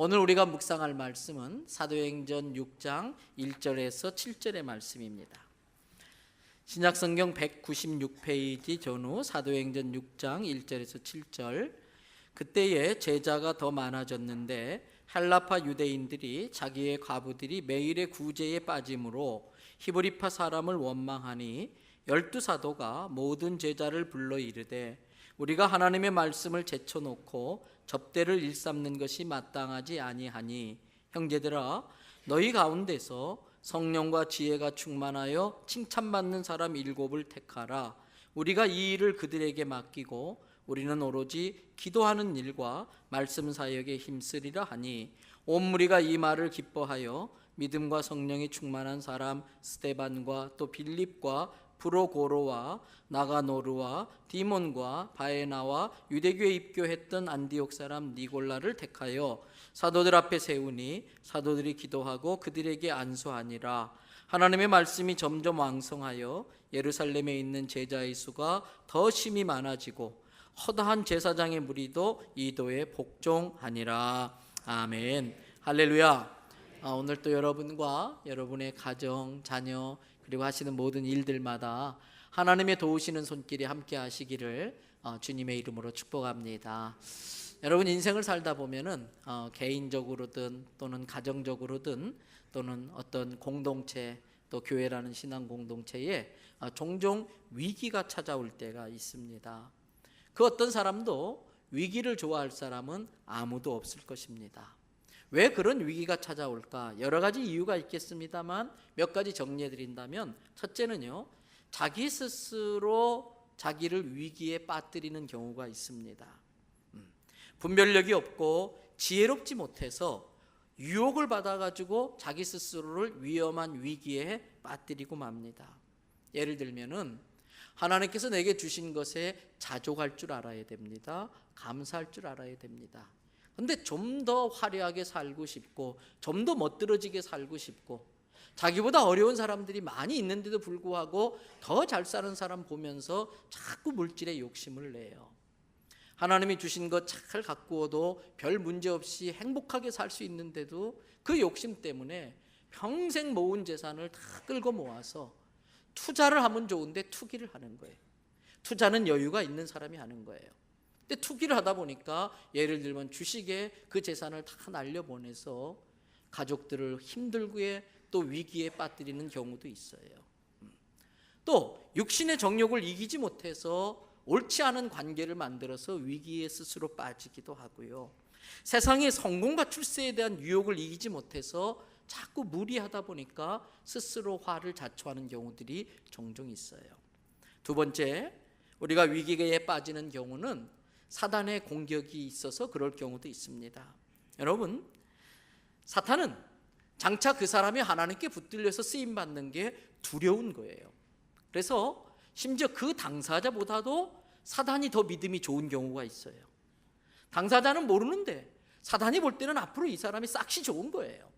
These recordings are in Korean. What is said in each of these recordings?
오늘 우리가 묵상할 말씀은 사도행전 6장 1절에서 7절의 말씀입니다. 신약성경 196페이지 전후 사도행전 6장 1절에서 7절. 그때에 제자가 더 많아졌는데 헬라파 유대인들이 자기의 과부들이 매일의 구제에 빠짐으로 히브리파 사람을 원망하니 12사도가 모든 제자를 불러 이르되 우리가 하나님의 말씀을 제쳐놓고 접대를 일삼는 것이 마땅하지 아니하니 형제들아 너희 가운데서 성령과 지혜가 충만하여 칭찬받는 사람 7을 택하라. 우리가 이 일을 그들에게 맡기고 우리는 오로지 기도하는 일과 말씀 사역에 힘쓰리라 하니 온 무리가 이 말을 기뻐하여 믿음과 성령이 충만한 사람 스데반과 또 빌립과 브로고로와 나가노르와 디몬과 바에나와 유대교에 입교했던 안디옥 사람 니골라를 택하여 사도들 앞에 세우니 사도들이 기도하고 그들에게 안수하니라. 하나님의 말씀이 점점 왕성하여 예루살렘에 있는 제자의 수가 더 심히 많아지고 허다한 제사장의 무리도 이도에 복종하니라. 아멘. 할렐루야. 오늘 또 여러분과 여러분의 가정, 자녀 그리고 하시는 모든 일들마다 하나님의 도우시는 손길이 함께 하시기를 주님의 이름으로 축복합니다. 여러분 인생을 살다 보면은 개인적으로든 또는 가정적으로든 또는 어떤 공동체 또 교회라는 신앙 공동체에 종종 위기가 찾아올 때가 있습니다. 그 어떤 사람도 위기를 좋아할 사람은 아무도 없을 것입니다. 왜 그런 위기가 찾아올까? 여러 가지 이유가 있겠습니다만 몇 가지 정리해 드린다면, 첫째는요, 자기 스스로 자기를 위기에 빠뜨리는 경우가 있습니다. 분별력이 없고 지혜롭지 못해서 유혹을 받아가지고 자기 스스로를 위험한 위기에 빠뜨리고 맙니다. 예를 들면은 하나님께서 내게 주신 것에 자족할 줄 알아야 됩니다. 감사할 줄 알아야 됩니다. 근데 좀 더 화려하게 살고 싶고 좀 더 멋들어지게 살고 싶고 자기보다 어려운 사람들이 많이 있는데도 불구하고 더 잘 사는 사람 보면서 자꾸 물질에 욕심을 내요. 하나님이 주신 것 잘 가꾸어도 별 문제 없이 행복하게 살 수 있는데도 그 욕심 때문에 평생 모은 재산을 다 끌고 모아서 투자를 하면 좋은데 투기를 하는 거예요. 투자는 여유가 있는 사람이 하는 거예요. 근데 투기를 하다 보니까 예를 들면 주식에 그 재산을 다 날려보내서 가족들을 힘들게 또 위기에 빠뜨리는 경우도 있어요. 또 육신의 정욕을 이기지 못해서 옳지 않은 관계를 만들어서 위기에 스스로 빠지기도 하고요. 세상의 성공과 출세에 대한 유혹을 이기지 못해서 자꾸 무리하다 보니까 스스로 화를 자초하는 경우들이 종종 있어요. 두 번째, 우리가 위기에 빠지는 경우는 사단의 공격이 있어서 그럴 경우도 있습니다. 여러분, 사탄은 장차 그 사람이 하나님께 붙들려서 쓰임받는 게 두려운 거예요. 그래서 심지어 그 당사자보다도 사단이 더 믿음이 좋은 경우가 있어요. 당사자는 모르는데 사단이 볼 때는 앞으로 이 사람이 싹시 좋은 거예요.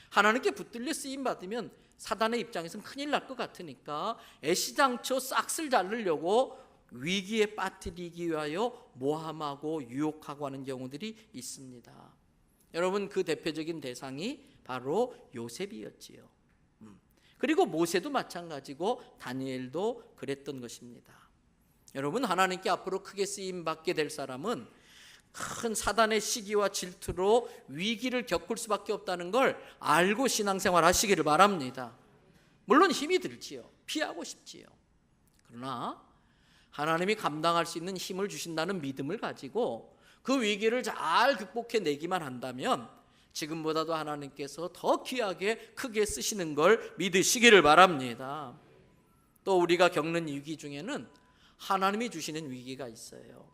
하나님께 붙들려 쓰임받으면 사단의 입장에서는 큰일 날 것 같으니까 애시당초 싹쓸 자르려고 위기에 빠뜨리기 위하여 모함하고 유혹하고 하는 경우들이 있습니다. 여러분, 그 대표적인 대상이 바로 요셉이었지요. 그리고 모세도 마찬가지고 다니엘도 그랬던 것입니다. 여러분, 하나님께 앞으로 크게 쓰임받게 될 사람은 큰 사단의 시기와 질투로 위기를 겪을 수밖에 없다는 걸 알고 신앙생활 하시기를 바랍니다. 물론 힘이 들지요. 피하고 싶지요. 그러나 하나님이 감당할 수 있는 힘을 주신다는 믿음을 가지고 그 위기를 잘 극복해내기만 한다면 지금보다도 하나님께서 더 귀하게 크게 쓰시는 걸 믿으시기를 바랍니다. 또 우리가 겪는 위기 중에는 하나님이 주시는 위기가 있어요.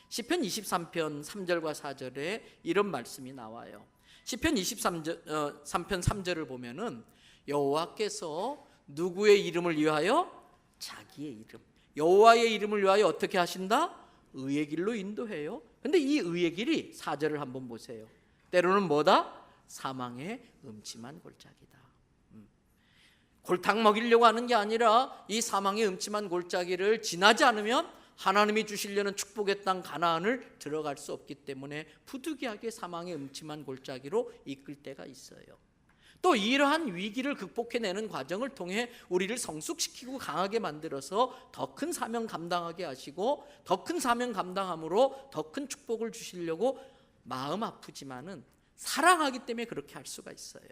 시편 23편 3절과 4절에 이런 말씀이 나와요. 시편 23편 3절을 보면은 여호와께서 누구의 이름을 위하여? 자기의 이름. 여호와의 이름을 위하여 어떻게 하신다? 의의 길로 인도해요. 근데 이 의의 길이 4절을 한번 보세요. 때로는 뭐다? 사망의 음침한 골짜기다. 골탕 먹이려고 하는 게 아니라 이 사망의 음침한 골짜기를 지나지 않으면 하나님이 주시려는 축복의 땅 가나안을 들어갈 수 없기 때문에 부득이하게 사망의 음침한 골짜기로 이끌 때가 있어요. 또 이러한 위기를 극복해내는 과정을 통해 우리를 성숙시키고 강하게 만들어서 더 큰 사명 감당하게 하시고, 더 큰 사명 감당함으로 더 큰 축복을 주시려고 마음 아프지만은 사랑하기 때문에 그렇게 할 수가 있어요.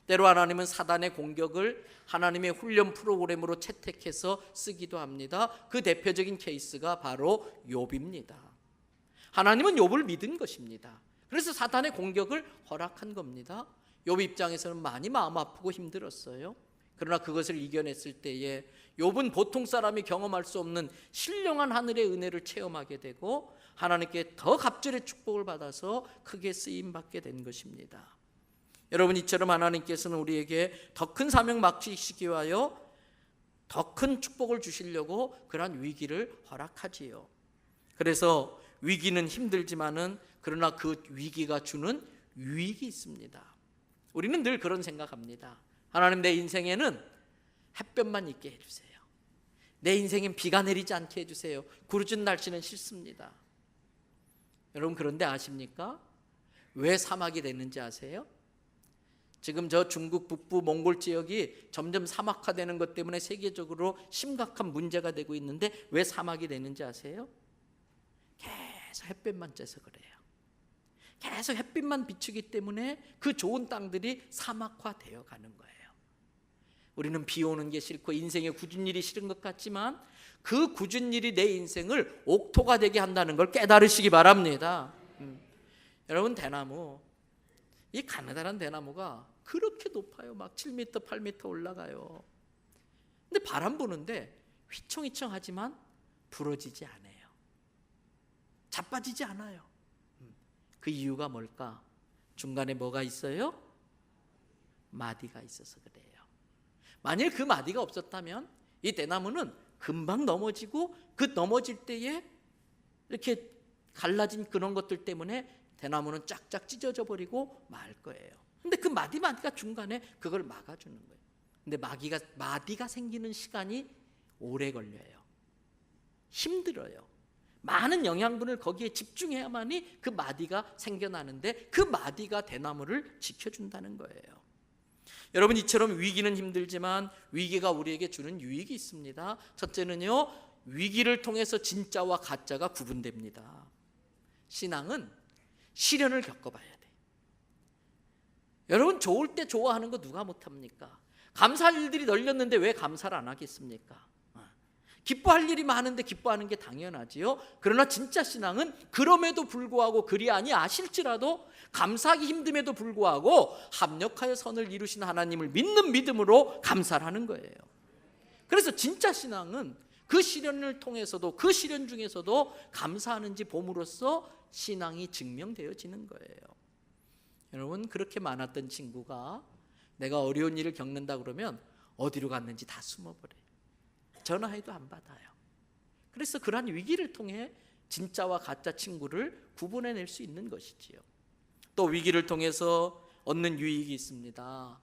때로 하나님은 사단의 공격을 하나님의 훈련 프로그램으로 채택해서 쓰기도 합니다. 그 대표적인 케이스가 바로 욥입니다. 하나님은 욥을 믿은 것입니다. 그래서 사단의 공격을 허락한 겁니다. 욥 입장에서는 많이 마음 아프고 힘들었어요. 그러나 그것을 이겨냈을 때에 욥은 보통 사람이 경험할 수 없는 신령한 하늘의 은혜를 체험하게 되고 하나님께 더 갑절의 축복을 받아서 크게 쓰임받게 된 것입니다. 여러분, 이처럼 하나님께서는 우리에게 더 큰 사명 맡기시기 위하여 더 큰 축복을 주시려고 그러한 위기를 허락하지요. 그래서 위기는 힘들지만은 그러나 그 위기가 주는 유익이 있습니다. 우리는 늘 그런 생각합니다. 하나님, 내 인생에는 햇볕만 있게 해주세요. 내 인생엔 비가 내리지 않게 해주세요. 구르준 날씨는 싫습니다. 여러분, 그런데 아십니까? 왜 사막이 되는지 아세요? 지금 저 중국 북부 몽골 지역이 점점 사막화되는 것 때문에 세계적으로 심각한 문제가 되고 있는데 왜 사막이 되는지 아세요? 계속 햇볕만 쬐서 그래요. 계속 햇빛만 비추기 때문에 그 좋은 땅들이 사막화되어 가는 거예요. 우리는 비 오는 게 싫고 인생에 굳은 일이 싫은 것 같지만 그 굳은 일이 내 인생을 옥토가 되게 한다는 걸 깨달으시기 바랍니다. 여러분, 대나무, 이 가느다란 대나무가 그렇게 높아요. 막 7m, 8m 올라가요. 근데 바람 부는데 휘청휘청하지만 부러지지 않아요. 자빠지지 않아요. 그 이유가 뭘까? 중간에 뭐가 있어요? 마디가 있어서 그래요. 만일 그 마디가 없었다면 이 대나무는 금방 넘어지고 그 넘어질 때에 이렇게 갈라진 그런 것들 때문에 대나무는 쫙쫙 찢어져 버리고 말 거예요. 근데 그 마디가 중간에 그걸 막아주는 거예요. 근데 마디가 생기는 시간이 오래 걸려요. 힘들어요. 많은 영양분을 거기에 집중해야만이 그 마디가 생겨나는데 그 마디가 대나무를 지켜준다는 거예요. 여러분, 이처럼 위기는 힘들지만 위기가 우리에게 주는 유익이 있습니다. 첫째는요, 위기를 통해서 진짜와 가짜가 구분됩니다. 신앙은 시련을 겪어봐야 돼. 여러분, 좋을 때 좋아하는 거 누가 못합니까? 감사할 일들이 널렸는데 왜 감사를 안 하겠습니까? 기뻐할 일이 많은데 기뻐하는 게 당연하지요. 그러나 진짜 신앙은 그럼에도 불구하고 그리 아니하실지라도 감사하기 힘듦에도 불구하고 합력하여 선을 이루신 하나님을 믿는 믿음으로 감사를 하는 거예요. 그래서 진짜 신앙은 그 시련을 통해서도 그 시련 중에서도 감사하는지 봄으로써 신앙이 증명되어지는 거예요. 여러분, 그렇게 많았던 친구가 내가 어려운 일을 겪는다 그러면 어디로 갔는지 다 숨어버려요. 전화해도 안 받아요. 그래서 그러한 위기를 통해 진짜와 가짜 친구를 구분해낼 수 있는 것이지요. 또 위기를 통해서 얻는 유익이 있습니다.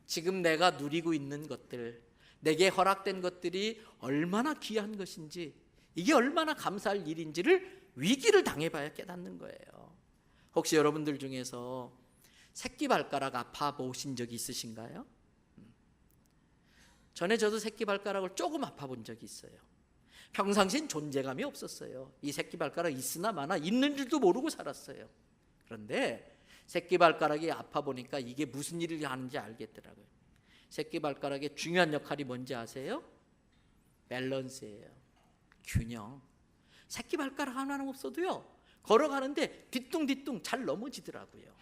지금 내가 누리고 있는 것들, 내게 허락된 것들이 얼마나 귀한 것인지, 이게 얼마나 감사할 일인지를 위기를 당해봐야 깨닫는 거예요. 혹시 여러분들 중에서 새끼발가락 아파 보신 적이 있으신가요? 전에 저도 새끼발가락을 조금 아파 본 적이 있어요. 평상시엔 존재감이 없었어요. 이 새끼발가락 있으나 마나 있는 줄도 모르고 살았어요. 그런데 새끼발가락이 아파 보니까 이게 무슨 일을 하는지 알겠더라고요. 새끼발가락의 중요한 역할이 뭔지 아세요? 밸런스예요. 균형. 새끼발가락 하나는 없어도요, 걸어가는데 뒤뚱뒤뚱 잘 넘어지더라고요.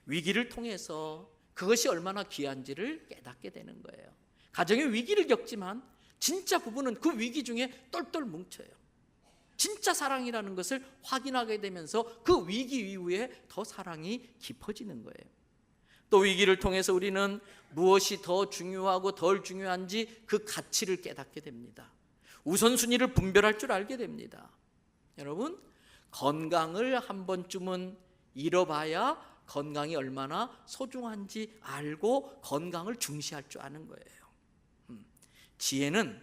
위기를 통해서 그것이 얼마나 귀한지를 깨닫게 되는 거예요. 가정의 위기를 겪지만 진짜 부부는 그 위기 중에 똘똘 뭉쳐요. 진짜 사랑이라는 것을 확인하게 되면서 그 위기 이후에 더 사랑이 깊어지는 거예요. 또 위기를 통해서 우리는 무엇이 더 중요하고 덜 중요한지 그 가치를 깨닫게 됩니다. 우선순위를 분별할 줄 알게 됩니다. 여러분, 건강을 한 번쯤은 잃어봐야 건강이 얼마나 소중한지 알고 건강을 중시할 줄 아는 거예요. 지혜는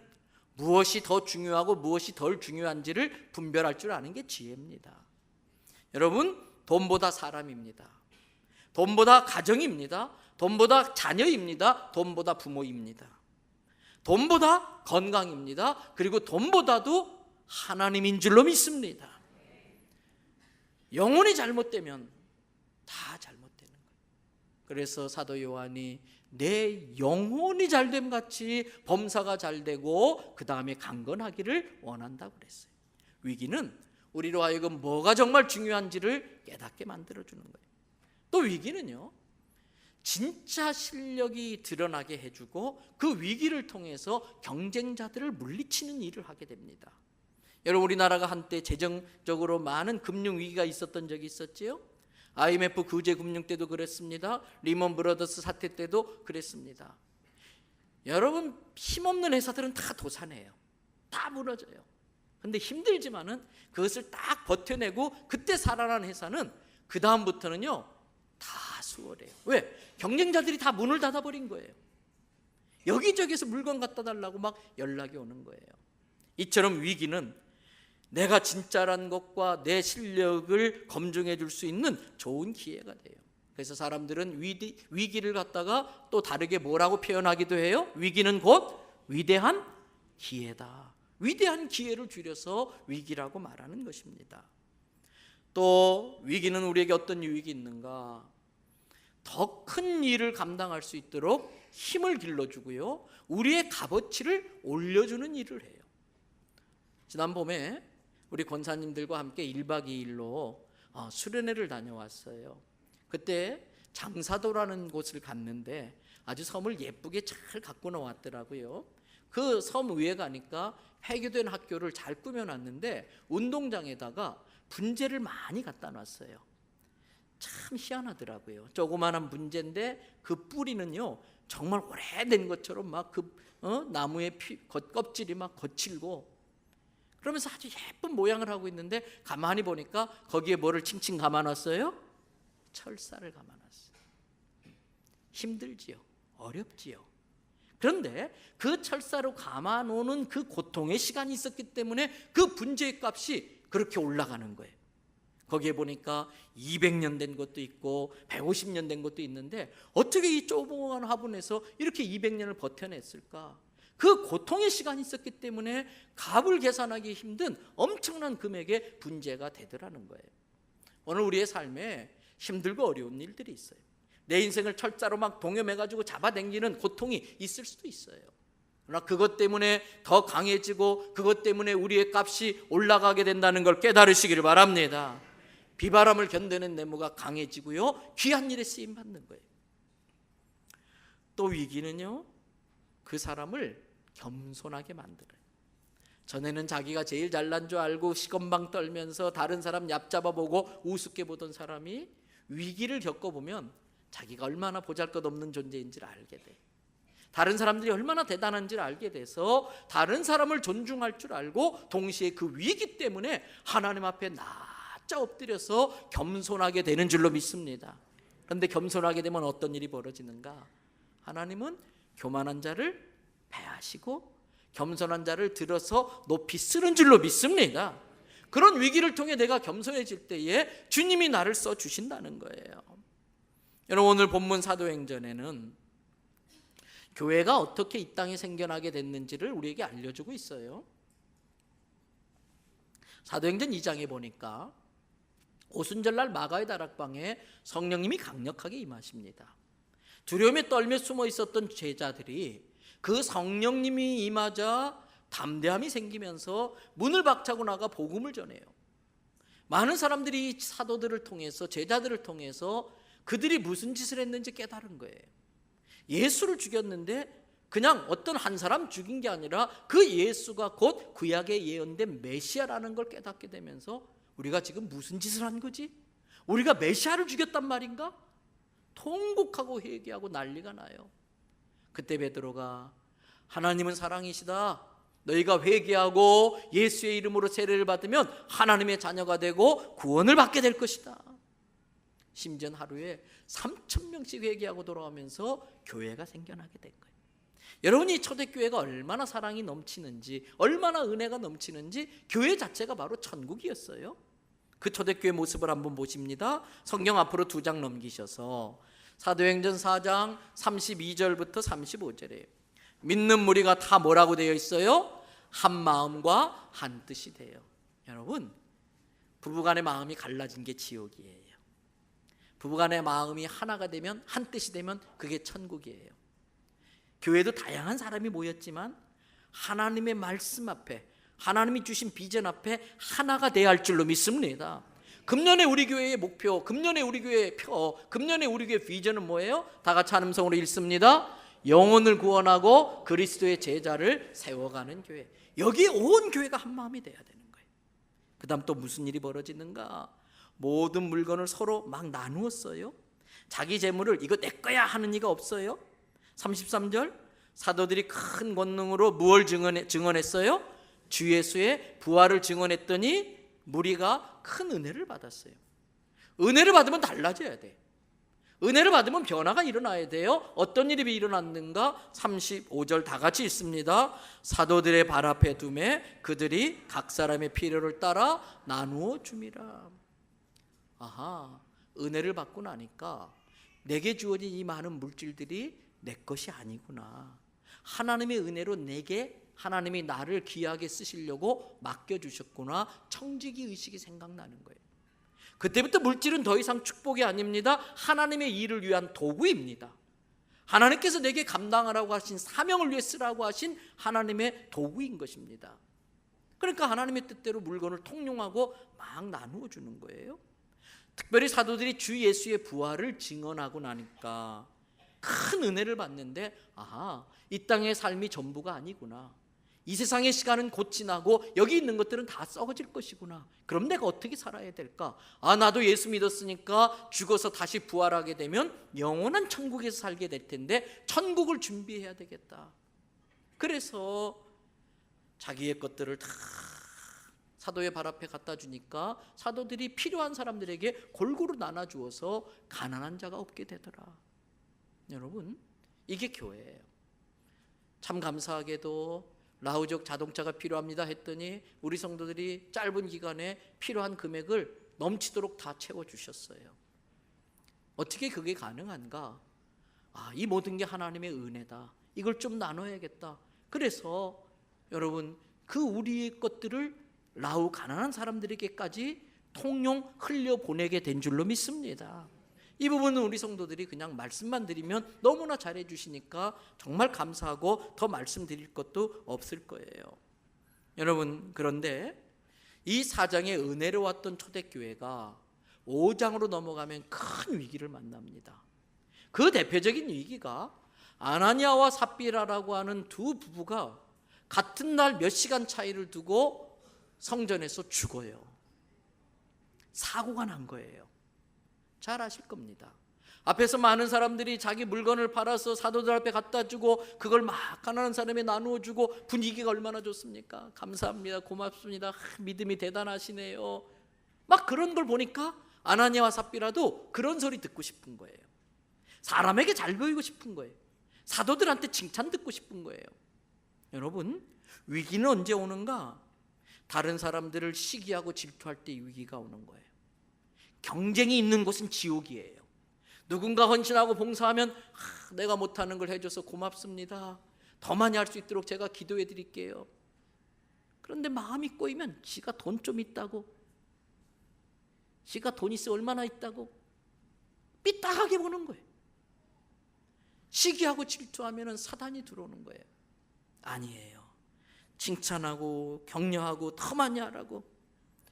무엇이 더 중요하고 무엇이 덜 중요한지를 분별할 줄 아는 게 지혜입니다. 여러분, 돈보다 사람입니다. 돈보다 가정입니다. 돈보다 자녀입니다. 돈보다 부모입니다. 돈보다 건강입니다. 그리고 돈보다도 하나님인 줄로 믿습니다. 영혼이 잘못되면 다 잘못되는 거예요. 그래서 사도 요한이 내 영혼이 잘됨 같이 범사가 잘되고 그 다음에 강건하기를 원한다고 그랬어요. 위기는 우리로 하여금 뭐가 정말 중요한지를 깨닫게 만들어주는 거예요. 또 위기는요, 진짜 실력이 드러나게 해주고 그 위기를 통해서 경쟁자들을 물리치는 일을 하게 됩니다. 여러분, 우리나라가 한때 재정적으로 많은 금융 위기가 있었던 적이 있었지요. IMF 구제 금융 때도 그랬습니다. 리먼 브러더스 사태 때도 그랬습니다. 여러분, 힘없는 회사들은 다 도산해요. 다 무너져요. 근데 힘들지만은 그것을 딱 버텨내고 그때 살아난 회사는 그 다음부터는요 다 수월해요. 왜? 경쟁자들이 다 문을 닫아버린 거예요. 여기저기서 물건 갖다 달라고 막 연락이 오는 거예요. 이처럼 위기는 내가 진짜란 것과 내 실력을 검증해 줄 수 있는 좋은 기회가 돼요. 그래서 사람들은 위기를 갖다가 또 다르게 뭐라고 표현하기도 해요? 위기는 곧 위대한 기회다. 위대한 기회를 줄여서 위기라고 말하는 것입니다. 또 위기는 우리에게 어떤 유익이 있는가? 더 큰 일을 감당할 수 있도록 힘을 길러주고요, 우리의 값어치를 올려주는 일을 해요. 지난 봄에 우리 권사님들과 함께 1박 2일로 수련회를 다녀왔어요. 그때 장사도라는 곳을 갔는데 아주 섬을 예쁘게 잘 가꾸어 왔더라고요. 그 섬 위에 가니까 폐교된 학교를 잘 꾸며놨는데 운동장에다가 분재를 많이 갖다 놨어요. 참 희한하더라고요. 조그마한 분재인데 그 뿌리는요 정말 오래된 것처럼 막 나무의 껍질이 막 거칠고, 그러면서 아주 예쁜 모양을 하고 있는데 가만히 보니까 거기에 뭐를 칭칭 감아놨어요? 철사를 감아놨어요. 힘들지요, 어렵지요. 그런데 그 철사로 감아놓는 그 고통의 시간이 있었기 때문에 그 분재의 값이 그렇게 올라가는 거예요. 거기에 보니까 200년 된 것도 있고 150년 된 것도 있는데 어떻게 이 조그만 화분에서 이렇게 200년을 버텨냈을까? 그 고통의 시간이 있었기 때문에 값을 계산하기 힘든 엄청난 금액의 분재가 되더라는 거예요. 오늘 우리의 삶에 힘들고 어려운 일들이 있어요. 내 인생을 철자로 막 동여매가지고 잡아당기는 고통이 있을 수도 있어요. 그러나 그것 때문에 더 강해지고 그것 때문에 우리의 값이 올라가게 된다는 걸 깨달으시기를 바랍니다. 비바람을 견디는 내모가 강해지고요, 귀한 일에 쓰임받는 거예요. 또 위기는요, 그 사람을 겸손하게 만들어요. 전에는 자기가 제일 잘난 줄 알고 시건방 떨면서 다른 사람 얕잡아보고 우습게 보던 사람이 위기를 겪어보면 자기가 얼마나 보잘것없는 존재인지를 알게 돼. 다른 사람들이 얼마나 대단한지를 알게 돼서 다른 사람을 존중할 줄 알고 동시에 그 위기 때문에 하나님 앞에 납작 엎드려서 겸손하게 되는 줄로 믿습니다. 그런데 겸손하게 되면 어떤 일이 벌어지는가? 하나님은 교만한 자를 패하시고 겸손한 자를 들어서 높이 쓰는 줄로 믿습니다. 그런 위기를 통해 내가 겸손해질 때에 주님이 나를 써주신다는 거예요. 여러분, 오늘 본문 사도행전에는 교회가 어떻게 이 땅에 생겨나게 됐는지를 우리에게 알려주고 있어요. 사도행전 2장에 보니까 오순절날 마가의 다락방에 성령님이 강력하게 임하십니다. 두려움에 떨며 숨어 있었던 제자들이 그 성령님이 임하자 담대함이 생기면서 문을 박차고 나가 복음을 전해요. 많은 사람들이 사도들을 통해서, 제자들을 통해서 그들이 무슨 짓을 했는지 깨달은 거예요. 예수를 죽였는데 그냥 어떤 한 사람 죽인 게 아니라 그 예수가 곧 구약에 예언된 메시아라는 걸 깨닫게 되면서 우리가 지금 무슨 짓을 한 거지? 우리가 메시아를 죽였단 말인가? 통곡하고 회개하고 난리가 나요. 그때 베드로가 하나님은 사랑이시다. 너희가 회개하고 예수의 이름으로 세례를 받으면 하나님의 자녀가 되고 구원을 받게 될 것이다. 심지어 하루에 3,000명씩 회개하고 돌아오면서 교회가 생겨나게 된 거예요. 여러분이 초대교회가 얼마나 사랑이 넘치는지, 얼마나 은혜가 넘치는지, 교회 자체가 바로 천국이었어요. 그 초대교회 모습을 한번 보십니다. 성경 앞으로 2장 넘기셔서 사도행전 4장 32절부터 35절에 믿는 무리가 다 뭐라고 되어 있어요? 한 마음과 한 뜻이 돼요. 여러분, 부부간의 마음이 갈라진 게 지옥이에요. 부부간의 마음이 하나가 되면, 한 뜻이 되면 그게 천국이에요. 교회도 다양한 사람이 모였지만 하나님의 말씀 앞에, 하나님이 주신 비전 앞에 하나가 돼야 할 줄로 믿습니다. 금년에 우리 교회의 목표, 금년에 우리 교회의 표, 금년에 우리 교회의 비전은 뭐예요? 다 같이 한 음성으로 읽습니다. 영혼을 구원하고 그리스도의 제자를 세워가는 교회. 여기에 온 교회가 한 마음이 돼야 되는 거예요. 그 다음 또 무슨 일이 벌어지는가? 모든 물건을 서로 막 나누었어요. 자기 재물을 이거 내 거야 하는 이가 없어요. 33절, 사도들이 큰 권능으로 무엇을 증언했어요? 주 예수의 부활을 증언했더니 무리가 큰 은혜를 받았어요. 은혜를 받으면 달라져야 돼. 은혜를 받으면 변화가 일어나야 돼요. 어떤 일이 일어났는가? 35절 다 같이 읽습니다. 사도들의 발 앞에 두매 그들이 각 사람의 필요를 따라 나누어 줌이라. 아하, 은혜를 받고 나니까 내게 주어진 이 많은 물질들이 내 것이 아니구나. 하나님의 은혜로 내게 하나님이 나를 귀하게 쓰시려고 맡겨주셨구나. 청지기 의식이 생각나는 거예요. 그때부터 물질은 더 이상 축복이 아닙니다. 하나님의 일을 위한 도구입니다. 하나님께서 내게 감당하라고 하신, 사명을 위해 쓰라고 하신 하나님의 도구인 것입니다. 그러니까 하나님의 뜻대로 물건을 통용하고 막 나누어 주는 거예요. 특별히 사도들이 주 예수의 부활을 증언하고 나니까 큰 은혜를 받는데, 아하, 이 땅의 삶이 전부가 아니구나. 이 세상의 시간은 곧 지나고 여기 있는 것들은 다 썩어질 것이구나. 그럼 내가 어떻게 살아야 될까? 아, 나도 예수 믿었으니까 죽어서 다시 부활하게 되면 영원한 천국에서 살게 될 텐데 천국을 준비해야 되겠다. 그래서 자기의 것들을 다 사도의 발 앞에 갖다 주니까 사도들이 필요한 사람들에게 골고루 나눠주어서 가난한 자가 없게 되더라. 여러분, 이게 교회예요. 참 감사하게도 라우족 자동차가 필요합니다 했더니 우리 성도들이 짧은 기간에 필요한 금액을 넘치도록 다 채워주셨어요. 어떻게 그게 가능한가? 아, 이 모든 게 하나님의 은혜다. 이걸 좀 나눠야겠다. 그래서 여러분, 그 우리의 것들을 라우 가난한 사람들에게까지 통용 흘려보내게 된 줄로 믿습니다. 이 부분은 우리 성도들이 그냥 말씀만 드리면 너무나 잘해 주시니까 정말 감사하고 더 말씀드릴 것도 없을 거예요. 여러분, 그런데 이 4장의 은혜로웠던 초대교회가 5장으로 넘어가면 큰 위기를 만납니다. 그 대표적인 위기가 아나니아와 삽비라라고 하는 두 부부가 같은 날 몇 시간 차이를 두고 성전에서 죽어요. 사고가 난 거예요. 잘 아실 겁니다. 앞에서 많은 사람들이 자기 물건을 팔아서 사도들 앞에 갖다 주고 그걸 막 가난한 사람에 나누어 주고 분위기가 얼마나 좋습니까? 감사합니다. 고맙습니다. 믿음이 대단하시네요. 막 그런 걸 보니까 아나니아와 삽비라도 그런 소리 듣고 싶은 거예요. 사람에게 잘 보이고 싶은 거예요. 사도들한테 칭찬 듣고 싶은 거예요. 여러분, 위기는 언제 오는가? 다른 사람들을 시기하고 질투할 때 위기가 오는 거예요. 경쟁이 있는 곳은 지옥이에요. 누군가 헌신하고 봉사하면 내가 못하는 걸 해줘서 고맙습니다. 더 많이 할 수 있도록 제가 기도해 드릴게요. 그런데 마음이 꼬이면 지가 돈 좀 있다고, 지가 돈 있어 얼마나 있다고 삐딱하게 보는 거예요. 시기하고 질투하면 사단이 들어오는 거예요. 아니에요. 칭찬하고 격려하고 더 많이 하라고.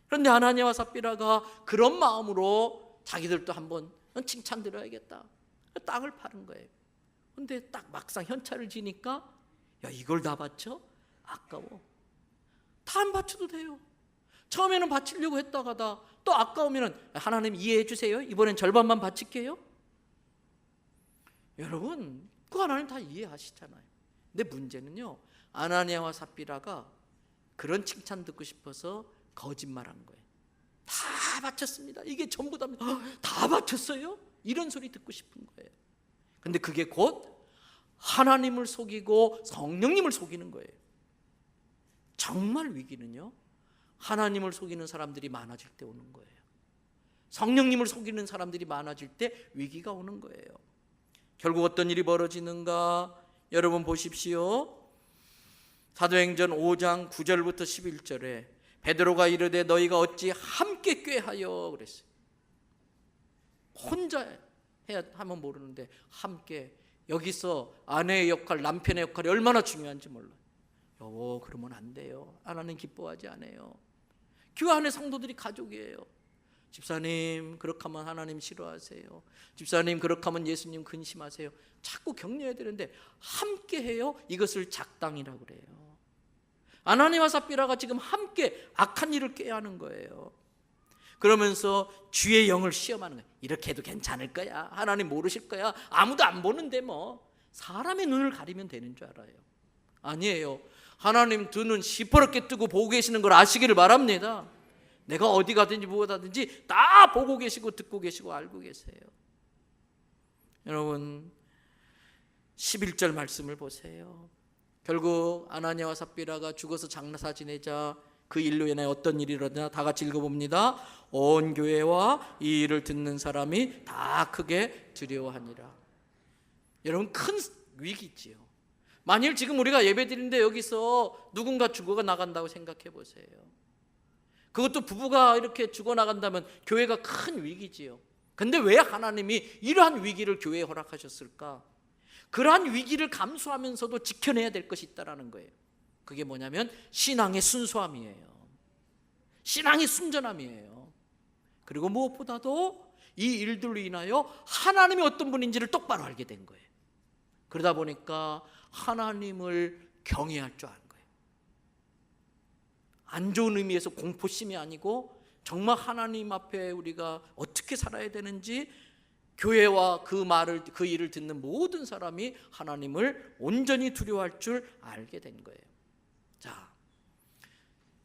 그런데 아나니아와 삽비라가 그런 마음으로 자기들도 한번 칭찬 들어야겠다. 땅을 파는 거예요. 그런데 딱 막상 현찰을 지니까 야, 이걸 다 바쳐? 아까워. 다 안 바쳐도 돼요. 처음에는 바치려고 했다가다 또 아까우면 하나님 이해해 주세요. 이번엔 절반만 바칠게요. 여러분, 그 하나님 다 이해하시잖아요. 근데 문제는요, 아나니아와 삽비라가 그런 칭찬 듣고 싶어서 거짓말한 거예요. 다 바쳤습니다. 이게 전부 다 바쳤어요? 이런 소리 듣고 싶은 거예요. 근데 그게 곧 하나님을 속이고 성령님을 속이는 거예요. 정말 위기는요, 하나님을 속이는 사람들이 많아질 때 오는 거예요. 성령님을 속이는 사람들이 많아질 때 위기가 오는 거예요. 결국 어떤 일이 벌어지는가? 여러분 보십시오. 사도행전 5장 9절부터 11절에 베드로가 이르되 너희가 어찌 함께 꾀하여 그랬어요. 혼자 해야 하면 모르는데 함께. 여기서 아내의 역할, 남편의 역할이 얼마나 중요한지 몰라요. 여보, 그러면 안 돼요. 하나님 기뻐하지 않아요. 교회 안에 성도들이 가족이에요. 집사님, 그렇게 하면 하나님 싫어하세요. 집사님, 그렇게 하면 예수님 근심하세요. 자꾸 격려해야 되는데 함께 해요? 이것을 작당이라고 그래요. 아나니와 삽비라가 지금 함께 악한 일을 꾀야 하는 거예요. 그러면서 주의 영을 시험하는 거예요. 이렇게 해도 괜찮을 거야. 하나님 모르실 거야. 아무도 안 보는데 뭐. 사람의 눈을 가리면 되는 줄 알아요. 아니에요. 하나님 두 눈 시퍼렇게 뜨고 보고 계시는 걸 아시기를 바랍니다. 내가 어디 가든지 뭐가 가든지 다 보고 계시고 듣고 계시고 알고 계세요. 여러분 11절 말씀을 보세요. 결국 아나니아와 삽비라가 죽어서 장사 지내자 그 일로 인해 어떤 일이 일어나냐? 다 같이 읽어봅니다. 온 교회와 이 일을 듣는 사람이 다 크게 두려워하니라. 여러분 큰 위기지요. 만일 지금 우리가 예배드리는데 여기서 누군가 죽어가 나간다고 생각해 보세요. 그것도 부부가 이렇게 죽어나간다면 교회가 큰 위기지요. 근데 왜 하나님이 이러한 위기를 교회에 허락하셨을까? 그러한 위기를 감수하면서도 지켜내야 될 것이 있다는 거예요. 그게 뭐냐면 신앙의 순수함이에요. 신앙의 순전함이에요. 그리고 무엇보다도 이 일들로 인하여 하나님이 어떤 분인지를 똑바로 알게 된 거예요. 그러다 보니까 하나님을 경외할 줄 아는 거예요. 안 좋은 의미에서 공포심이 아니고 정말 하나님 앞에 우리가 어떻게 살아야 되는지 교회와 그 일을 듣는 모든 사람이 하나님을 온전히 두려워할 줄 알게 된 거예요. 자,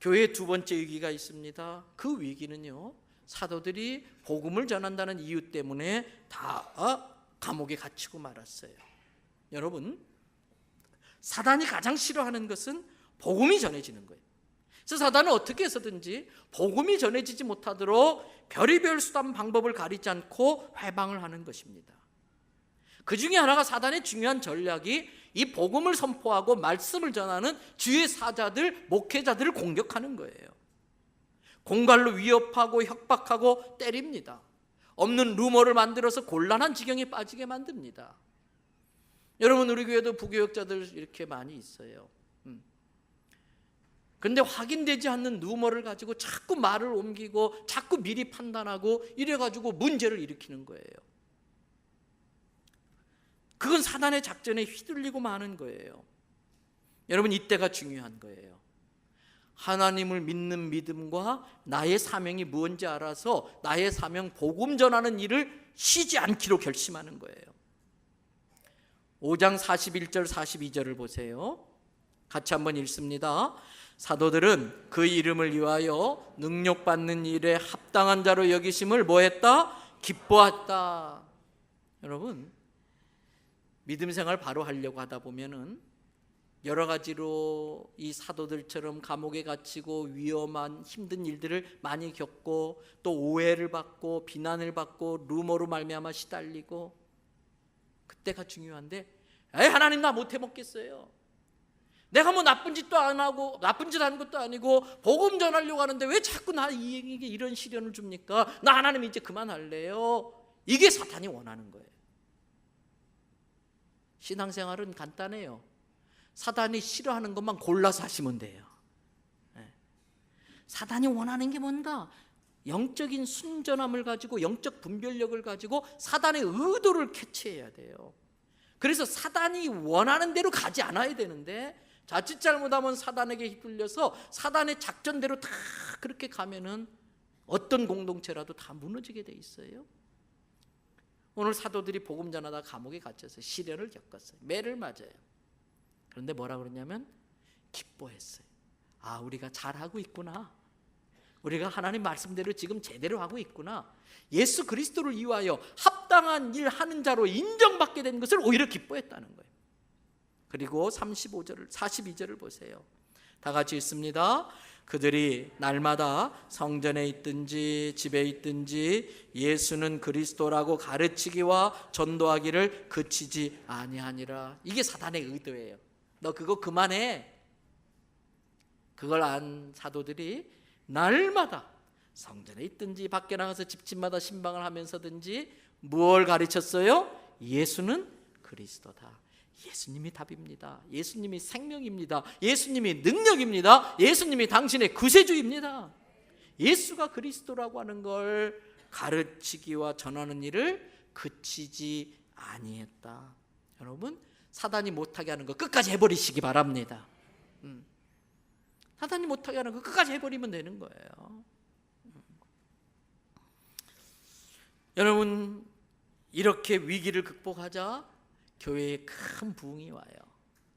교회의 두 번째 위기가 있습니다. 그 위기는요, 사도들이 복음을 전한다는 이유 때문에 다 감옥에 갇히고 말았어요. 여러분, 사단이 가장 싫어하는 것은 복음이 전해지는 거예요. 그래서 사단은 어떻게 해서든지 복음이 전해지지 못하도록 별의별 수단 방법을 가리지 않고 회방을 하는 것입니다. 그 중에 하나가 사단의 중요한 전략이 이 복음을 선포하고 말씀을 전하는 주의 사자들, 목회자들을 공격하는 거예요. 공갈로 위협하고 협박하고 때립니다. 없는 루머를 만들어서 곤란한 지경에 빠지게 만듭니다. 여러분 우리 교회도 부교역자들 이렇게 많이 있어요. 그런데 확인되지 않는 루머를 가지고 자꾸 말을 옮기고 자꾸 미리 판단하고 이래가지고 문제를 일으키는 거예요. 그건 사단의 작전에 휘둘리고 마는 거예요. 여러분 이때가 중요한 거예요. 하나님을 믿는 믿음과 나의 사명이 무엇인지 알아서 나의 사명 복음 전하는 일을 쉬지 않기로 결심하는 거예요. 5장 41절 42절을 보세요. 같이 한번 읽습니다. 사도들은 그 이름을 위하여 능력받는 일에 합당한 자로 여기심을 뭐했다? 기뻐했다. 여러분 믿음 생활 바로 하려고 하다 보면은 여러 가지로 이 사도들처럼 감옥에 갇히고 위험한 힘든 일들을 많이 겪고 또 오해를 받고 비난을 받고 루머로 말미암아 시달리고 그때가 중요한데 하나님 나 못해 먹겠어요. 내가 뭐 나쁜 짓도 안 하고 나쁜 짓 한 것도 아니고 복음 전하려고 하는데 왜 자꾸 나에게 이런 시련을 줍니까? 나 하나님 이제 그만할래요. 이게 사탄이 원하는 거예요. 신앙생활은 간단해요. 사단이 싫어하는 것만 골라서 하시면 돼요. 사단이 원하는 게 뭔가? 영적인 순전함을 가지고 영적 분별력을 가지고 사단의 의도를 캐치해야 돼요. 그래서 사단이 원하는 대로 가지 않아야 되는데 자칫 잘못하면 사단에게 휘둘려서 사단의 작전대로 다 그렇게 가면은 어떤 공동체라도 다 무너지게 돼 있어요. 오늘 사도들이 복음 전하다 감옥에 갇혀서 시련을 겪었어요. 매를 맞아요. 그런데 뭐라 그러냐면 기뻐했어요. 아, 우리가 잘하고 있구나. 우리가 하나님 말씀대로 지금 제대로 하고 있구나. 예수 그리스도를 위하여 합당한 일 하는 자로 인정받게 된 것을 오히려 기뻐했다는 거예요. 그리고 35절을 42절을 보세요. 다 같이 읽습니다. 그들이 날마다 성전에 있든지 집에 있든지 예수는 그리스도라고 가르치기와 전도하기를 그치지 아니하니라. 이게 사단의 의도예요. 너 그거 그만해. 그걸 안 사도들이 날마다 성전에 있든지 밖에 나가서 집집마다 신방을 하면서든지 뭘 가르쳤어요? 예수는 그리스도다. 예수님이 답입니다. 예수님이 생명입니다. 예수님이 능력입니다. 예수님이 당신의 구세주입니다. 예수가 그리스도라고 하는 걸 가르치기와 전하는 일을 그치지 아니했다. 여러분, 사단이 못하게 하는 거 끝까지 해버리시기 바랍니다. 사단이 못하게 하는 거 끝까지 해버리면 되는 거예요. 여러분, 이렇게 위기를 극복하자 교회에 큰 부흥이 와요.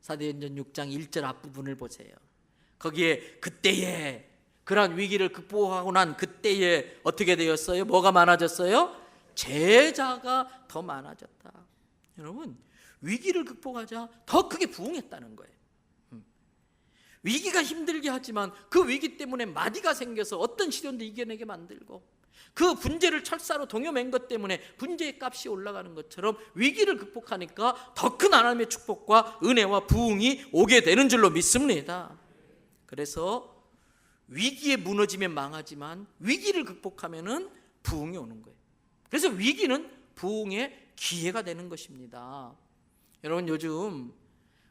사도행전 6장 1절 앞부분을 보세요. 거기에 그때에 그러한 위기를 극복하고 난 그때에 어떻게 되었어요? 뭐가 많아졌어요? 제자가 더 많아졌다. 여러분, 위기를 극복하자 더 크게 부흥했다는 거예요. 위기가 힘들게 하지만 그 위기 때문에 마디가 생겨서 어떤 시련도 이겨내게 만들고, 그 분재를 철사로 동여맨 것 때문에 분재의 값이 올라가는 것처럼 위기를 극복하니까 더 큰 하나님의 축복과 은혜와 부흥이 오게 되는 줄로 믿습니다. 그래서 위기에 무너지면 망하지만 위기를 극복하면은 부흥이 오는 거예요. 그래서 위기는 부흥의 기회가 되는 것입니다. 여러분, 요즘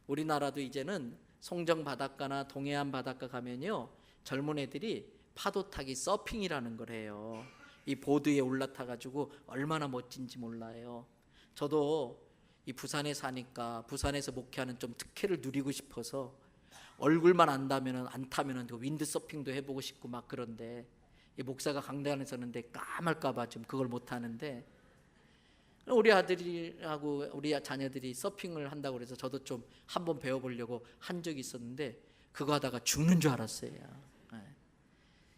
우리나라도 이제는 송정 바닷가나 동해안 바닷가 가면요, 젊은 애들이 파도 타기 서핑이라는 걸 해요. 이 보드에 올라타 가지고 얼마나 멋진지 몰라요. 저도 이 부산에 사니까 부산에서 목회하는 좀 특혜를 누리고 싶어서 얼굴만 안 타면은 그 윈드 서핑도 해보고 싶고 막 그런데, 이 목사가 강단에 서는데 까말까봐 좀 그걸 못 하는데, 우리 아들이하고 우리 자녀들이 서핑을 한다고 그래서 저도 좀 한번 배워보려고 한 적이 있었는데 그거 하다가 죽는 줄 알았어요.